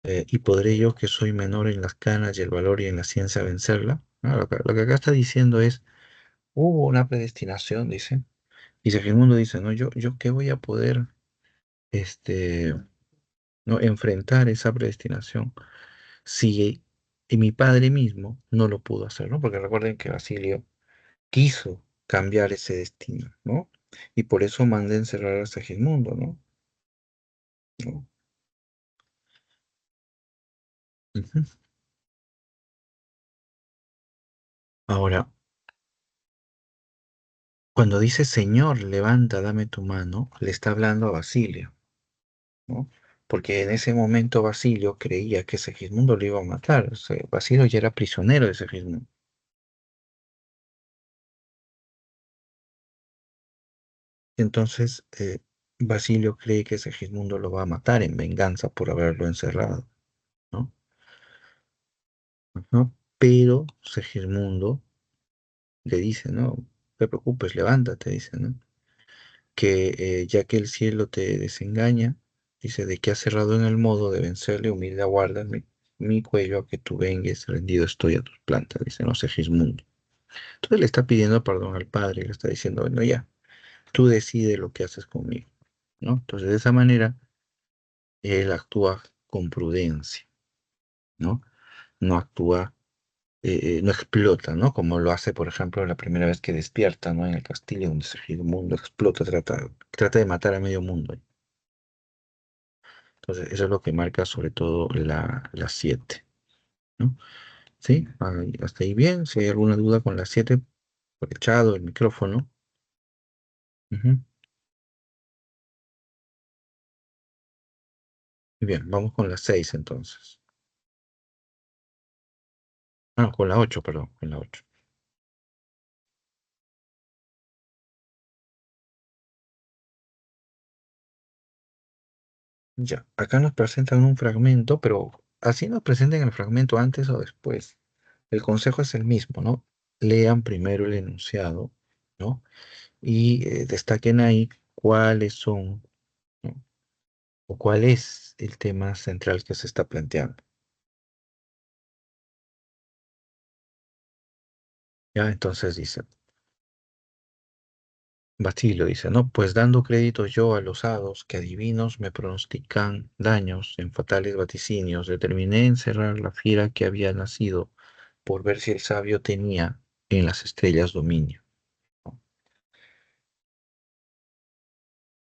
Y podré yo, que soy menor en las canas y el valor y en la ciencia, vencerla. Ah, lo que acá está diciendo es, hubo una predestinación, dice, y Segismundo dice, no, yo qué voy a poder, este, no, enfrentar esa predestinación si mi padre mismo no lo pudo hacer, ¿no? Porque recuerden que Basilio quiso cambiar ese destino, ¿no? Y por eso mandé encerrar a Segismundo, ¿no? ¿No? Ujú. Ahora, cuando dice Señor, levanta, dame tu mano, le está hablando a Basilio, ¿no? Porque en ese momento Basilio creía que Segismundo lo iba a matar. O sea, Basilio ya era prisionero de Segismundo. Entonces, Basilio cree que Segismundo lo va a matar en venganza por haberlo encerrado, ¿no? Ajá. Pero Segismundo le dice, no te preocupes, levántate, dice, ¿no? Que ya que el cielo te desengaña, dice, de que has cerrado en el modo de vencerle, humilde aguarda mi cuello a que tú vengues, rendido estoy a tus plantas, dice, no, Segismundo. Entonces le está pidiendo perdón al padre, le está diciendo, bueno, ya, tú decides lo que haces conmigo, ¿no? Entonces de esa manera él actúa con prudencia, ¿no? No actúa, no explota, ¿no? Como lo hace, por ejemplo, la primera vez que despierta, ¿no? En el castillo donde Segismundo explota, trata de matar a medio mundo. Entonces, eso es lo que marca sobre todo la 7, ¿no? ¿Sí? Hasta ahí bien. Si hay alguna duda con la 7, por el chat o el micrófono. Ujú. Muy bien, vamos con la 6 entonces. Ah, no, con la 8, perdón, con la 8. Ya, acá nos presentan un fragmento, pero así nos presentan el fragmento antes o después. El consejo es el mismo, ¿no? Lean primero el enunciado, ¿no? Y destaquen ahí cuáles son, ¿no? O cuál es el tema central que se está planteando. Ya, entonces dice, Basilio dice, ¿no? Pues dando crédito yo a los hados que adivinos me pronostican daños en fatales vaticinios, determiné encerrar la fiera que había nacido por ver si el sabio tenía en las estrellas dominio.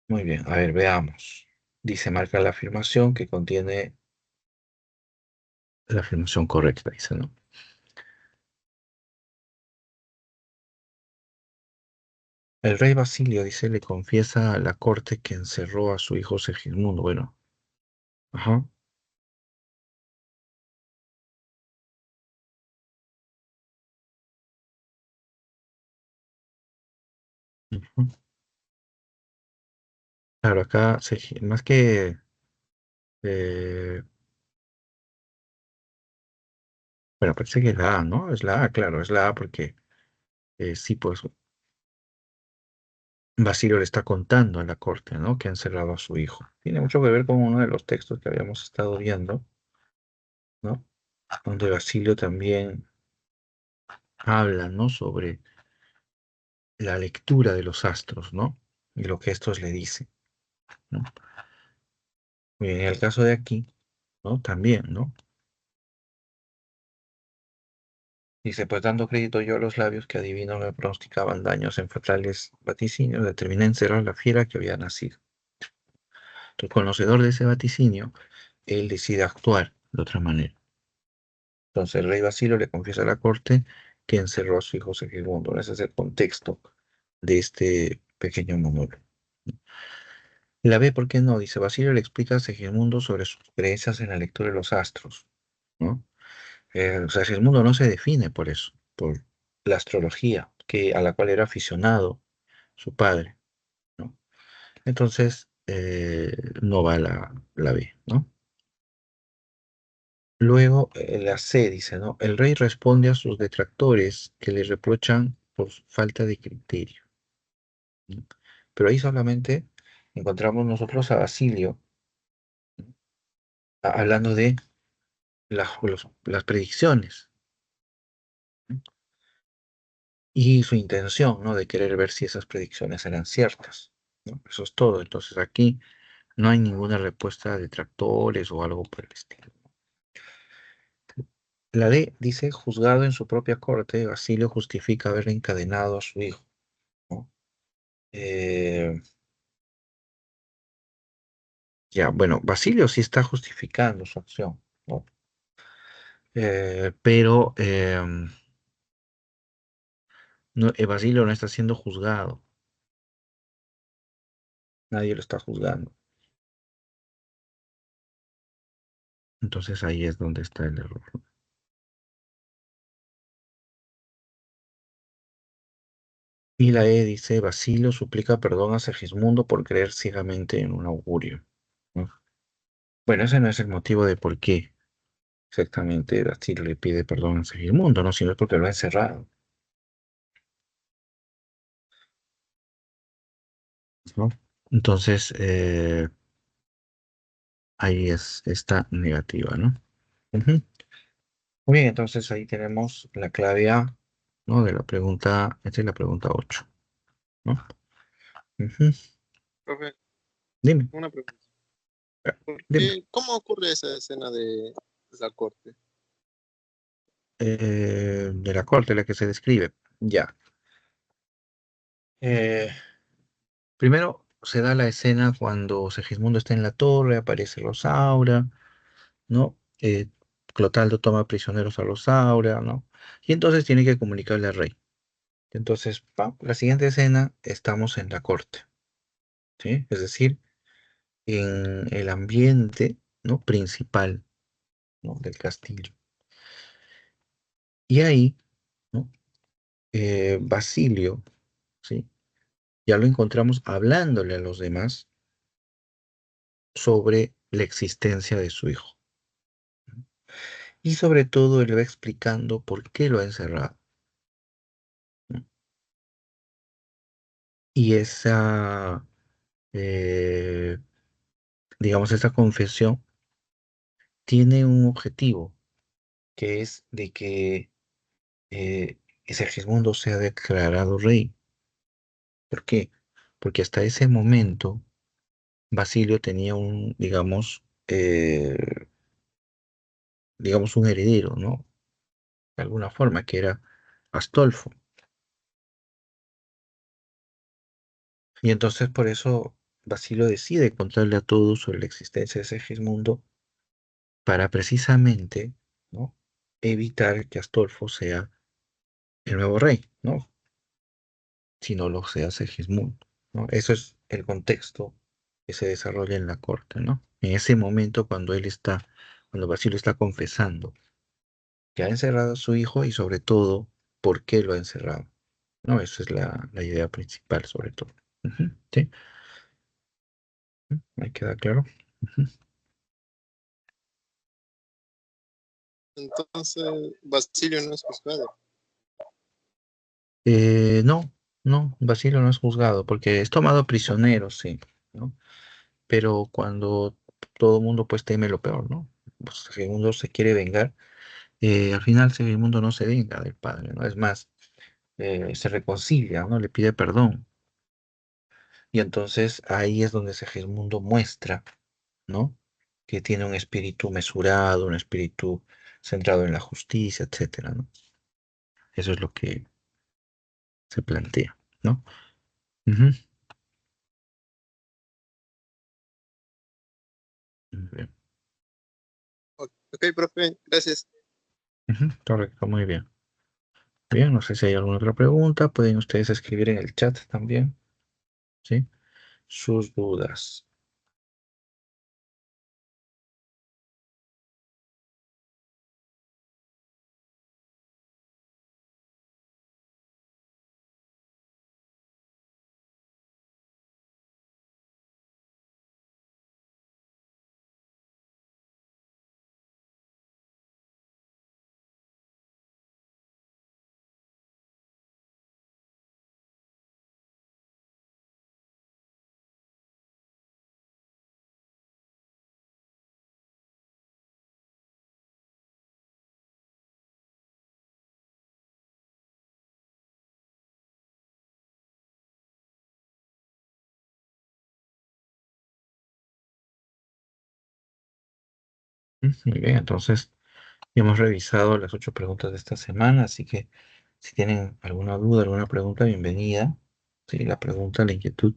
Muy bien, a ver, veamos. Dice, marca la afirmación que contiene la afirmación correcta, dice, ¿no? El rey Basilio, dice, le confiesa a la corte que encerró a su hijo Segismundo. Bueno, ajá. Ujú. Claro, acá, más que, eh, bueno, parece que es la A, ¿no? Es la A, claro, es la A porque sí, pues Basilio le está contando a la corte, ¿no? Que ha encerrado a su hijo. Tiene mucho que ver con uno de los textos que habíamos estado viendo, ¿no? Donde Basilio también habla, ¿no? Sobre la lectura de los astros, ¿no? Y lo que estos le dicen, ¿no? Y en el caso de aquí, ¿no? También, ¿no? Dice, pues dando crédito yo a los labios que adivino me pronosticaban daños en fatales vaticinios, determiné encerrar la fiera que había nacido. Entonces, conocedor de ese vaticinio, él decide actuar de otra manera. Entonces, el rey Basilio le confiesa a la corte que encerró a su hijo Segismundo. Ese es el contexto de este pequeño monólogo. La B, ¿por qué no? Dice, Basilio le explica a Segismundo sobre sus creencias en la lectura de los astros, ¿no? O sea, Segismundo no se define por eso, por la astrología, a la cual era aficionado su padre, ¿no? Entonces, no va la B, ¿no? Luego, la C dice, ¿no? El rey responde a sus detractores que le reprochan por su falta de criterio, ¿no? Pero ahí solamente encontramos nosotros a Basilio hablando de las predicciones, ¿no? Y su intención, ¿no? De querer ver si esas predicciones eran ciertas, ¿no? Eso es todo. Entonces aquí no hay ninguna respuesta de detractores o algo por el estilo. La D dice, juzgado en su propia corte, Basilio justifica haber encadenado a su hijo, ¿no? Eh, ya, bueno, Basilio sí está justificando su acción, ¿no? Pero Basilio no está siendo juzgado, nadie lo está juzgando. Entonces ahí es donde está el error. Y la E dice, Basilio suplica perdón a Segismundo por creer ciegamente en un augurio, ¿no? Bueno, ese no es el motivo de por qué exactamente Basilio le pide perdón a Segismundo, ¿no? Sino es porque lo ha encerrado, ¿no? Entonces, ahí es esta negativa, ¿no? Ujú. Muy bien, entonces ahí tenemos la clave A, ¿no? De la pregunta, esta es la pregunta 8, ¿no? Ujú. Profe, Dime, una pregunta. ¿Por dime. qué, cómo ocurre esa escena de la corte? De la corte, la que se describe. Ya. Eh, Primero se da la escena cuando Segismundo está en la torre, aparece Rosaura, ¿no? Clotaldo toma prisioneros a Rosaura, ¿no? Y entonces tiene que comunicarle al rey. Entonces, la siguiente escena, estamos en la corte, ¿sí? Es decir, en el ambiente, ¿no? Principal, ¿no? Del castillo. Y ahí, ¿no? Basilio, ¿sí? Ya lo encontramos hablándole a los demás sobre la existencia de su hijo. Y sobre todo él va explicando por qué lo ha encerrado, ¿no? Y esa, eh, digamos, esa confesión tiene un objetivo, que es de que Segismundo sea declarado rey. ¿Por qué? Porque hasta ese momento Basilio tenía digamos, un heredero, ¿no? De alguna forma, que era Astolfo. Y entonces por eso Basilio decide contarle a todos sobre la existencia de Segismundo para precisamente, ¿no? Evitar que Astolfo sea el nuevo rey, ¿no? si no lo sea Segismundo, ¿no? Eso es el contexto que se desarrolla en la corte, ¿no? En ese momento cuando Basilio está confesando que ha encerrado a su hijo y sobre todo, ¿por qué lo ha encerrado? ¿No? Esa es la idea principal, sobre todo. Ujú, ¿sí? ¿Me queda claro? Ujú. Entonces, Basilio no es juzgado. No, no, Basilio no es juzgado porque es tomado prisionero, sí, ¿no? Pero cuando todo el mundo pues teme lo peor, ¿no? Pues Segismundo se quiere vengar, al final Segismundo no se venga del padre, ¿no? Es más, se reconcilia, ¿no? Le pide perdón. Y entonces ahí es donde Segismundo muestra, ¿no? Que tiene un espíritu mesurado, un espíritu centrado en la justicia, etcétera, ¿no? Eso es lo que se plantea, ¿no? Ujú. Muy bien. Ok, profe, gracias. Ujú, correcto, muy bien. Bien, no sé si hay alguna otra pregunta. Pueden ustedes escribir en el chat también, ¿sí? Sus dudas. Muy bien, entonces ya hemos revisado las 8 preguntas de esta semana, así que si tienen alguna duda, alguna pregunta, bienvenida. Sí, la pregunta, la inquietud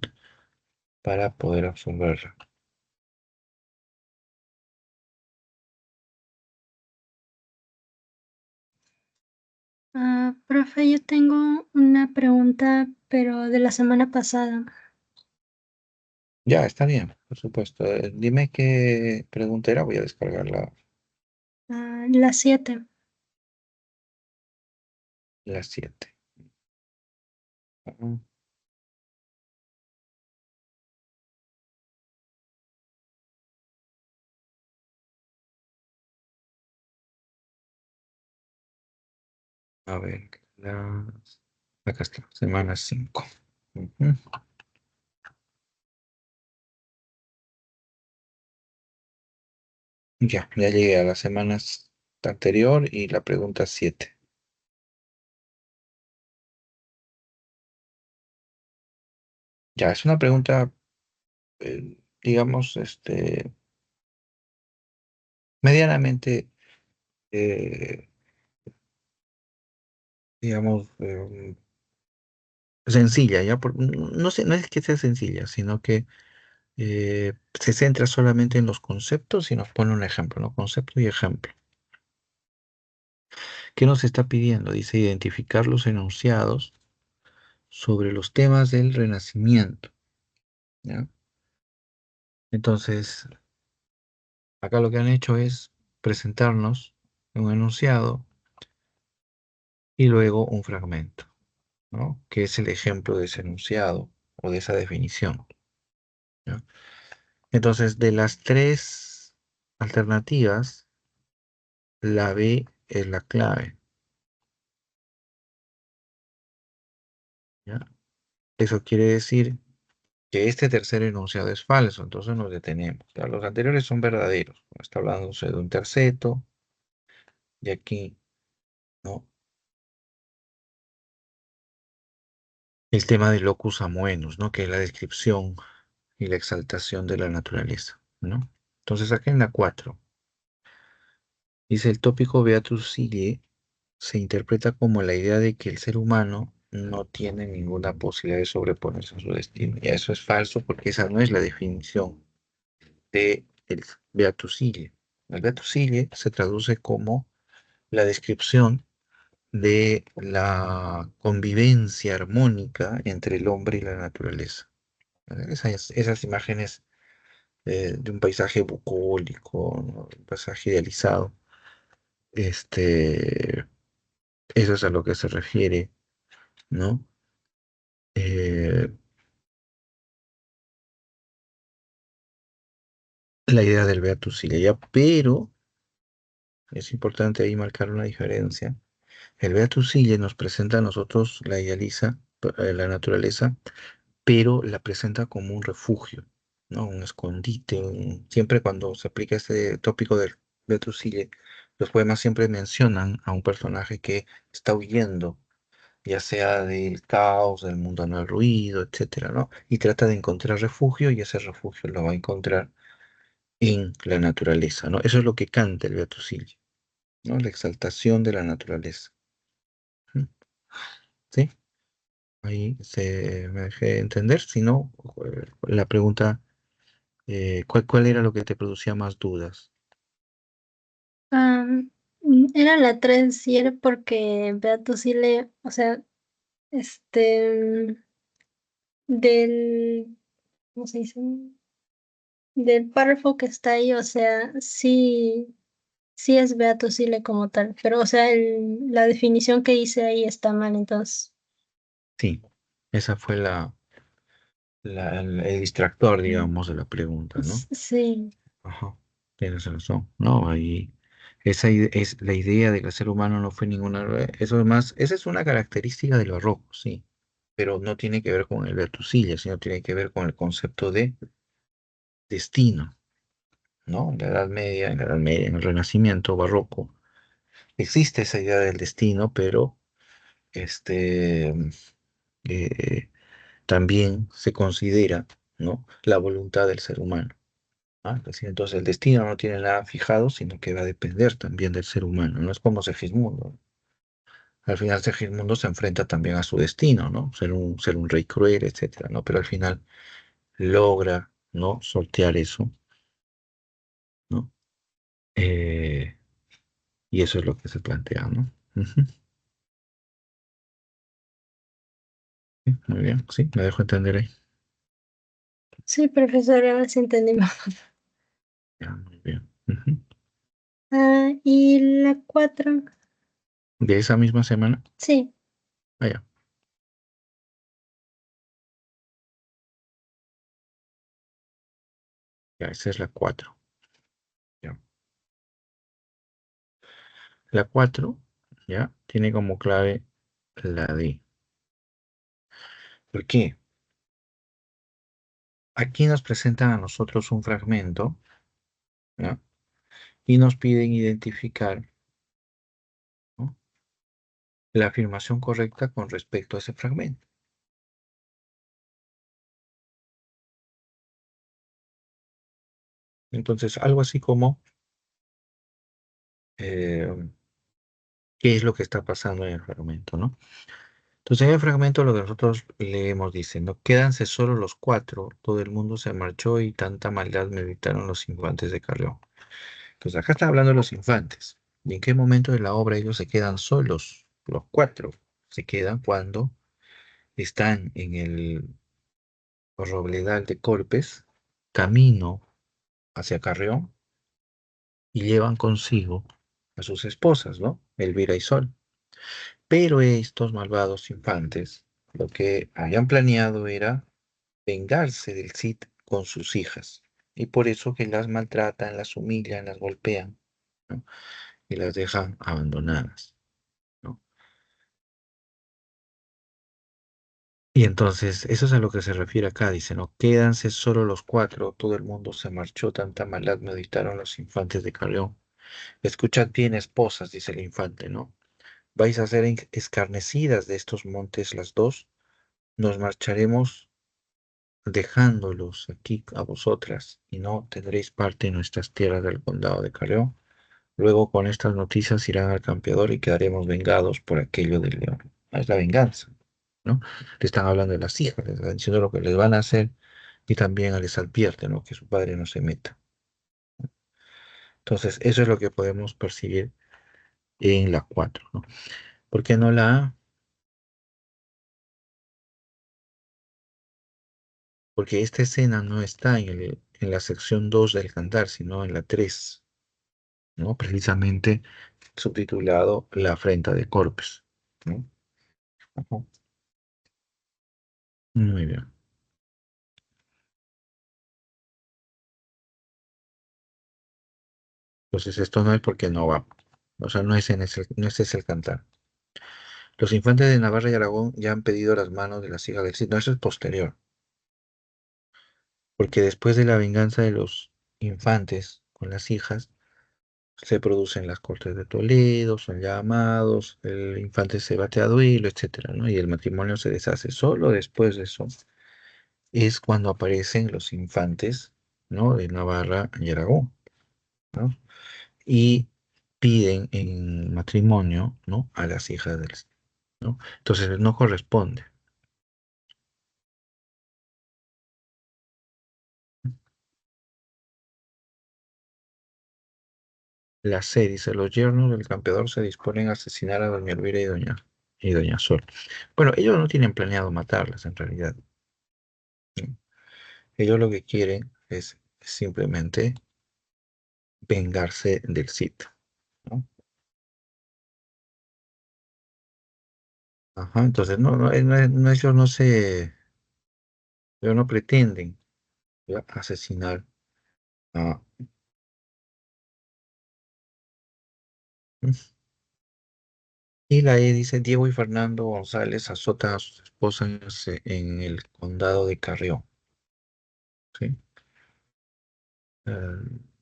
para poder resolverla. Profe, yo tengo una pregunta, pero de la semana pasada. Ya, está bien, por supuesto. Dime qué pregunta era, voy a descargarla. Las 7. Las 7. Ujú. A ver, acá está, semana 5. Ujú. Ya llegué a las semanas anterior y la pregunta 7. Ya, es una pregunta, digamos, medianamente, eh, digamos, sencilla, ¿ya? No sé, no es que sea sencilla, sino que se centra solamente en los conceptos y nos pone un ejemplo, ¿no? Concepto y ejemplo. ¿Qué nos está pidiendo? Dice identificar los enunciados sobre los temas del Renacimiento, ¿ya? Entonces, acá lo que han hecho es presentarnos un enunciado y luego un fragmento, ¿no? Que es el ejemplo de ese enunciado o de esa definición, ¿ya? Entonces, de las tres alternativas, la B es la clave, ¿ya? Eso quiere decir que este tercer enunciado es falso, entonces nos detenemos. Ya, los anteriores son verdaderos, está hablándose de un terceto, y aquí, ¿no? El tema del locus amoenus, ¿no? Que es la descripción y la exaltación de la naturaleza, ¿no? Entonces acá en la 4 dice el tópico Beatus Silie se interpreta como la idea de que el ser humano no tiene ninguna posibilidad de sobreponerse a su destino. Y eso es falso porque esa no es la definición de el Beatus Silie. El Beatus Silie se traduce como la descripción de la convivencia armónica entre el hombre y la naturaleza. Esas imágenes de un paisaje bucólico, ¿no? Un paisaje idealizado, este, eso es a lo que se refiere, ¿no? Eh, la idea del Beatus Ileia, pero es importante ahí marcar una diferencia. El Beatus Ileia nos presenta a nosotros, la idealiza, la naturaleza, pero la presenta como un refugio, ¿no? Un escondite. Siempre cuando se aplica este tópico del Beatus Ileia, los poemas siempre mencionan a un personaje que está huyendo, ya sea del caos, del mundano ruido, etcétera, ¿no? Y trata de encontrar refugio y ese refugio lo va a encontrar en la naturaleza, ¿no? Eso es lo que canta el Beato Silvio, ¿no? La exaltación de la naturaleza. ¿Mm? ¿Sí? Ahí me dejé entender. Si no, la pregunta, ¿cuál era lo que te producía más dudas? Ah, era la 3 y era porque Beatus sí le, o sea, este, del, ¿cómo se dice? Del párrafo que está ahí, o sea, sí, sí es Beatus Sile como tal, pero, o sea, la definición que hice ahí está mal, entonces, Sí, esa fue el distractor, mm, digamos, de la pregunta, ¿no? sí, Ajá, tienes razón. No, ahí es la idea de que el ser humano no fue ninguna. Eso es más, esa es una característica del barroco, sí, pero no tiene que ver con el Bertusilla, sino tiene que ver con el concepto de destino, ¿no? En la Edad Media, en el Renacimiento barroco, existe esa idea del destino, pero este eh, también se considera, ¿no? La voluntad del ser humano. ¿Ah? Es decir, entonces el destino no tiene nada fijado, sino que va a depender también del ser humano. No es como Segismundo. Al final Segismundo se enfrenta también a su destino, ¿no? Ser un rey cruel, etcétera, ¿no? Pero al final logra, ¿no? Sortear eso, ¿no? Eh, y eso es lo que se plantea, ¿no? Ujú. Sí, muy bien, sí, me dejo entender ahí. sí, profesor, ahora sí entendimos. Ya, muy bien. Ujú. Ah, y la 4 De esa misma semana, sí, vaya, ya, esa es la 4. Ya. La 4 ya, tiene como clave la D. ¿Por qué? Aquí nos presentan a nosotros un fragmento, ¿ya? Y nos piden identificar, ¿no? La afirmación correcta con respecto a ese fragmento. Entonces, algo así como, eh, ¿qué es lo que está pasando en el fragmento, ¿no? Entonces, en el fragmento lo que nosotros leemos dice, ¿no? Quédanse solo los cuatro, todo el mundo se marchó y tanta maldad me evitaron los infantes de Carrión. Entonces, acá está hablando de los infantes. ¿Y en qué momento de la obra ellos se quedan solos? Los cuatro se quedan cuando están en el Robledal de Corpes, camino hacia Carrión, y llevan consigo a sus esposas, ¿no? Elvira y Sol. Pero estos malvados infantes lo que habían planeado era vengarse del Cid con sus hijas. Y por eso que las maltratan, las humillan, las golpean, ¿no? Y las dejan abandonadas, ¿no? Y entonces, eso es a lo que se refiere acá, dice, ¿no? Quédanse solo los cuatro, todo el mundo se marchó, tanta maldad meditaron los infantes de Carrión. Escuchad bien, esposas, dice el infante, ¿no? Vais a ser escarnecidas de estos montes las dos, nos marcharemos dejándolos aquí a vosotras, y no tendréis parte en nuestras tierras del condado de Carrión. Luego con estas noticias irán al campeador y quedaremos vengados por aquello del león. Es la venganza, ¿no? Le están hablando de las hijas, les están diciendo lo que les van a hacer y también les advierte, ¿no? Que su padre no se meta. Entonces, eso es lo que podemos percibir en la 4, ¿no? ¿Por qué no la A? Porque esta escena no está en la sección 2 del cantar, sino en la 3, ¿no? Precisamente subtitulado La afrenta de Corpus, ¿no? Ujú. Muy bien. Entonces esto no es porque no va. O sea, no ese es el cantar. Los infantes de Navarra y Aragón ya han pedido las manos de las hijas del Cid. No, eso es posterior. Porque después de la venganza de los infantes con las hijas, se producen las cortes de Toledo, son llamados, el infante se bate a duelo, etcétera, ¿no? Y el matrimonio se deshace. Solo después de eso es cuando aparecen los infantes, ¿no? De Navarra y Aragón, ¿no? Y piden en matrimonio, ¿no? A las hijas del, ¿no? Entonces no corresponde. La C dice, los yernos del campeador se disponen a asesinar a doña Elvira y doña Sol. Bueno, ellos no tienen planeado matarlas en realidad, ¿no? Ellos lo que quieren es simplemente vengarse del Cid, ¿no? Ajá, entonces ellos no pretenden, ¿ya? Asesinar a... Y la E dice, Diego y Fernando González azotan a sus esposas en el condado de Carrión, ¿sí? Eh,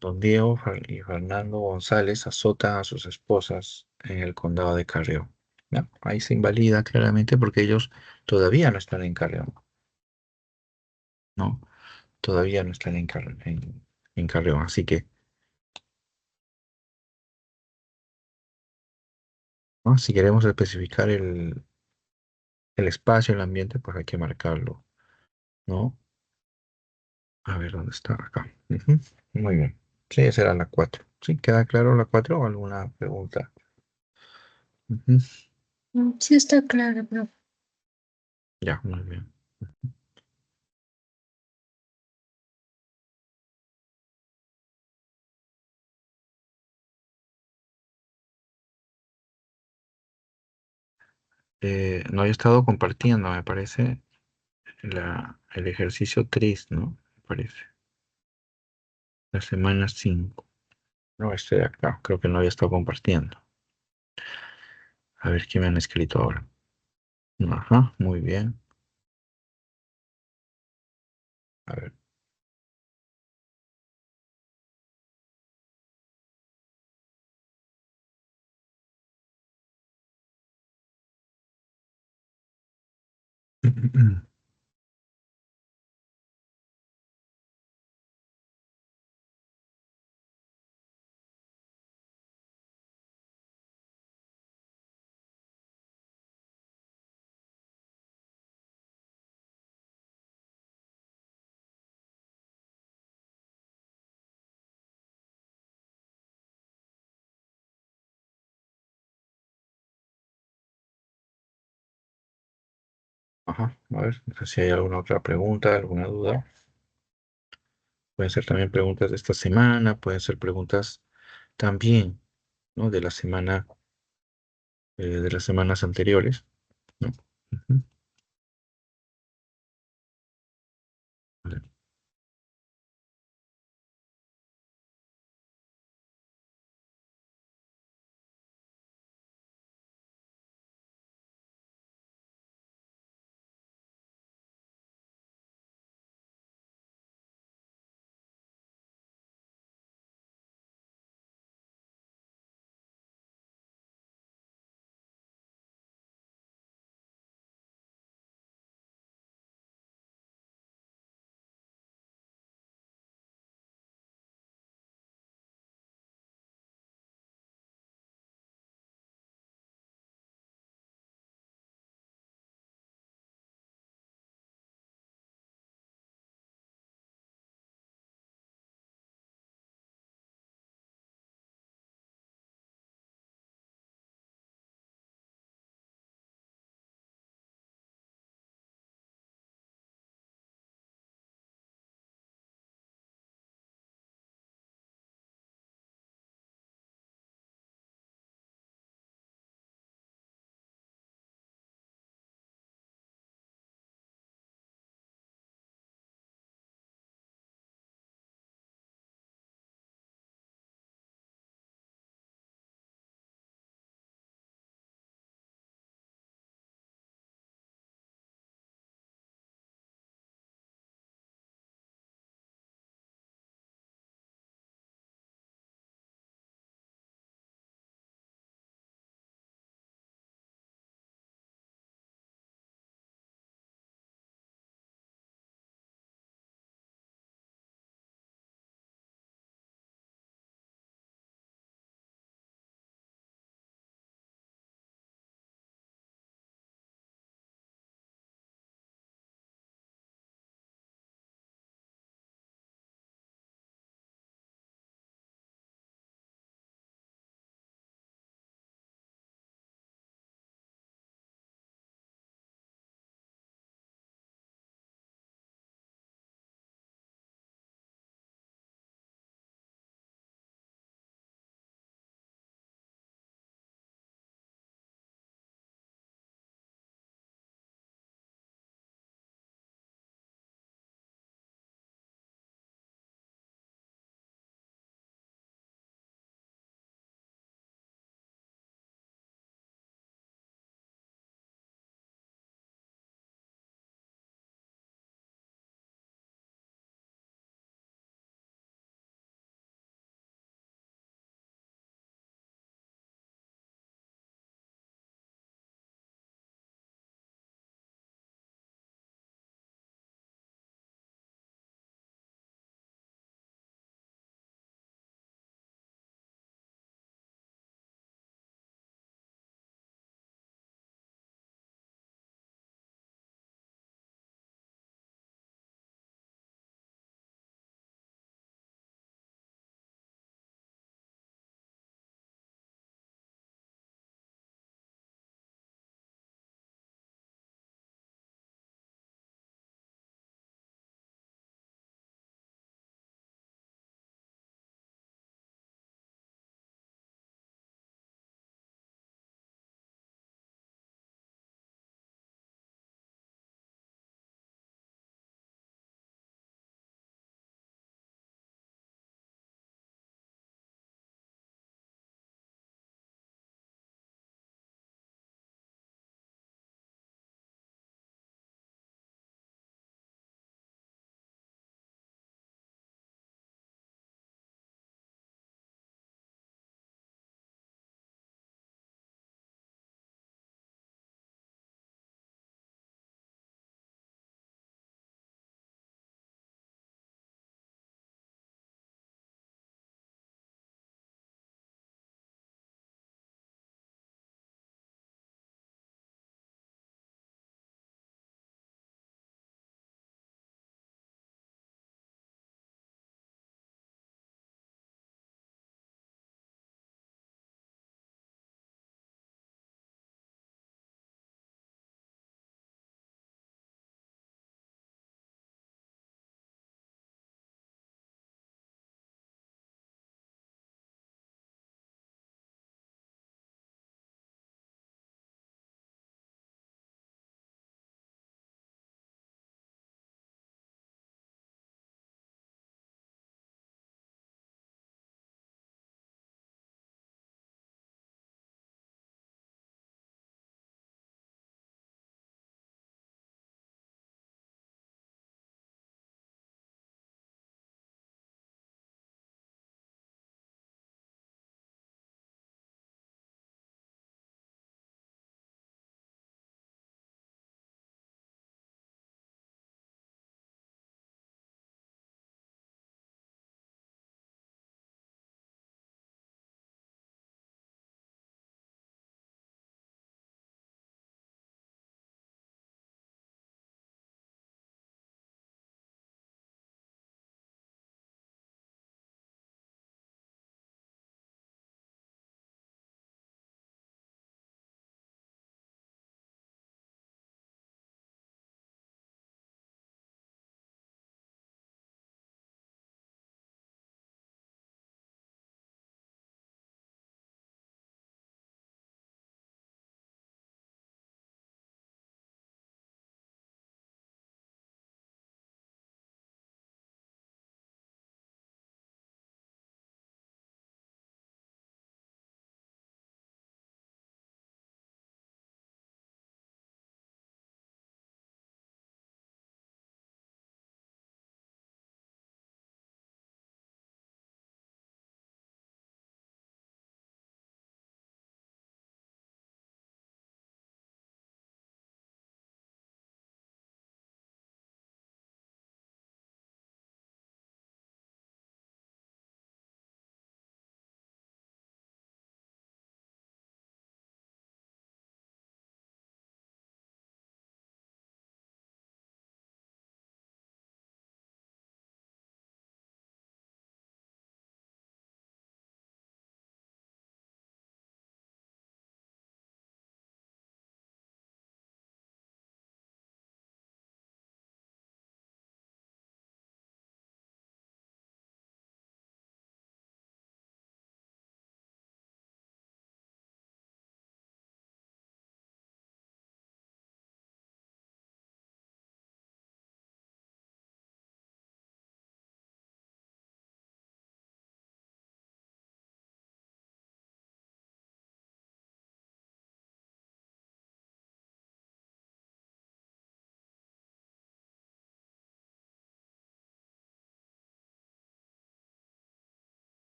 Don Diego y Fernando González azotan a sus esposas en el condado de Carrión. ¿Ya? Ahí se invalida claramente porque ellos todavía no están en Carrión, ¿no? Todavía no están en Carrión. Así que, ¿no? Si queremos especificar el espacio, el ambiente, pues hay que marcarlo, ¿no? A ver, ¿dónde está? Acá. Ujú. Muy bien. Sí, esa era la 4. ¿Sí? ¿Queda claro la 4 o alguna pregunta? Ujú. Sí está claro, profe. Ya, muy bien. No he estado compartiendo, me parece, el ejercicio 3, ¿no? Me parece. La semana 5. No, este de acá, creo que no había estado compartiendo. A ver qué me han escrito ahora. Ajá, muy bien. A ver. Ajá, a ver si hay alguna otra pregunta, alguna duda. Pueden ser también preguntas de esta semana, pueden ser preguntas también, ¿no? De las semanas anteriores, ¿no? Ujú. Vale.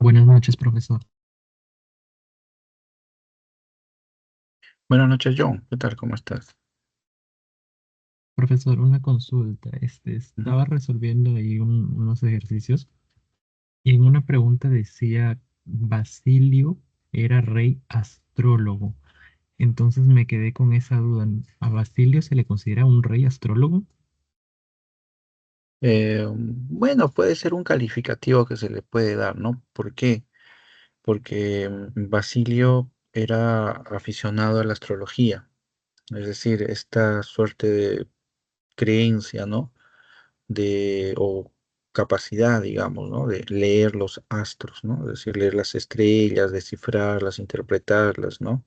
Buenas noches, profesor. Buenas noches, John. ¿Qué tal? ¿Cómo estás? Profesor, una consulta. Ujú. Estaba resolviendo ahí unos ejercicios y en una pregunta decía Basilio era rey astrólogo. Entonces me quedé con esa duda. ¿A Basilio se le considera un rey astrólogo? Bueno, puede ser un calificativo que se le puede dar, ¿no? ¿Por qué? Porque Basilio era aficionado a la astrología, es decir, esta suerte de creencia, ¿no? O capacidad, digamos, ¿no? De leer los astros, ¿no? Es decir, leer las estrellas, descifrarlas, interpretarlas, ¿no?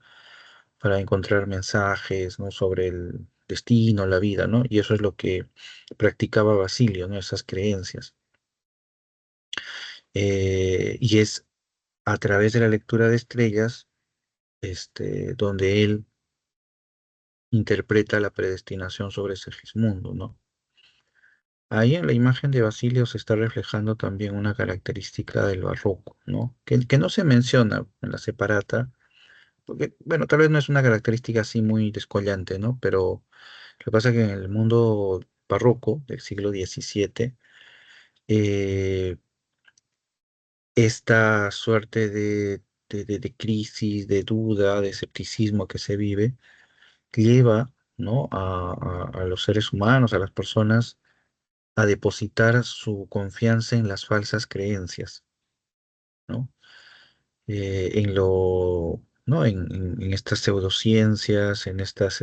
Para encontrar mensajes, ¿no? Sobre el destino, la vida, ¿no? Y eso es lo que practicaba Basilio, ¿no? Esas creencias. Y es a través de la lectura de estrellas, donde él interpreta la predestinación sobre Segismundo, ¿no? Ahí en la imagen de Basilio se está reflejando también una característica del barroco, ¿no? Que no se menciona en la separata, porque, bueno, tal vez no es una característica así muy descollante, ¿no? Pero lo que pasa es que en el mundo barroco del siglo XVII, eh, esta suerte de crisis, de duda, de escepticismo que se vive, lleva, ¿no? A los seres humanos, a las personas, a depositar su confianza en las falsas creencias, ¿no? ¿No? En estas pseudociencias, en estas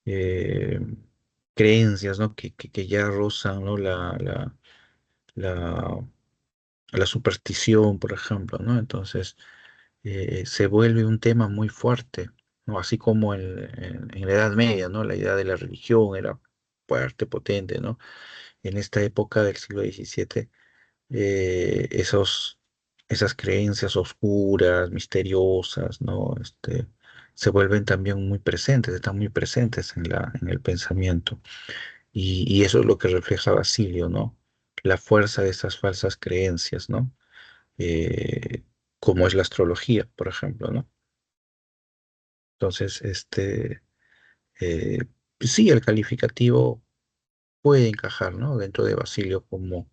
eh, creencias, ¿no? Que ya rozan, ¿no? La, la superstición, por ejemplo, ¿no? Entonces, se vuelve un tema muy fuerte, ¿no? Así como en la Edad Media, ¿no? La idea de la religión era fuerte, potente, ¿no? En esta época del siglo XVII, esas creencias oscuras, misteriosas, ¿no? Se vuelven también muy presentes, están muy presentes en el pensamiento. Y eso es lo que refleja Basilio, ¿no? La fuerza de esas falsas creencias, ¿no? Eh, como es la astrología, por ejemplo, ¿no? Entonces, eh, sí, el calificativo puede encajar, ¿no? Dentro de Basilio como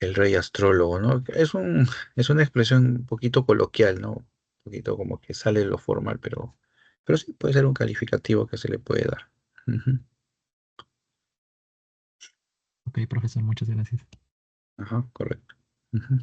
el rey astrólogo, ¿no? Es una expresión un poquito coloquial, ¿no? Un poquito como que sale de lo formal, pero sí puede ser un calificativo que se le puede dar. Ujú. Ok, profesor, muchas gracias. Ajá, correcto. Ujú.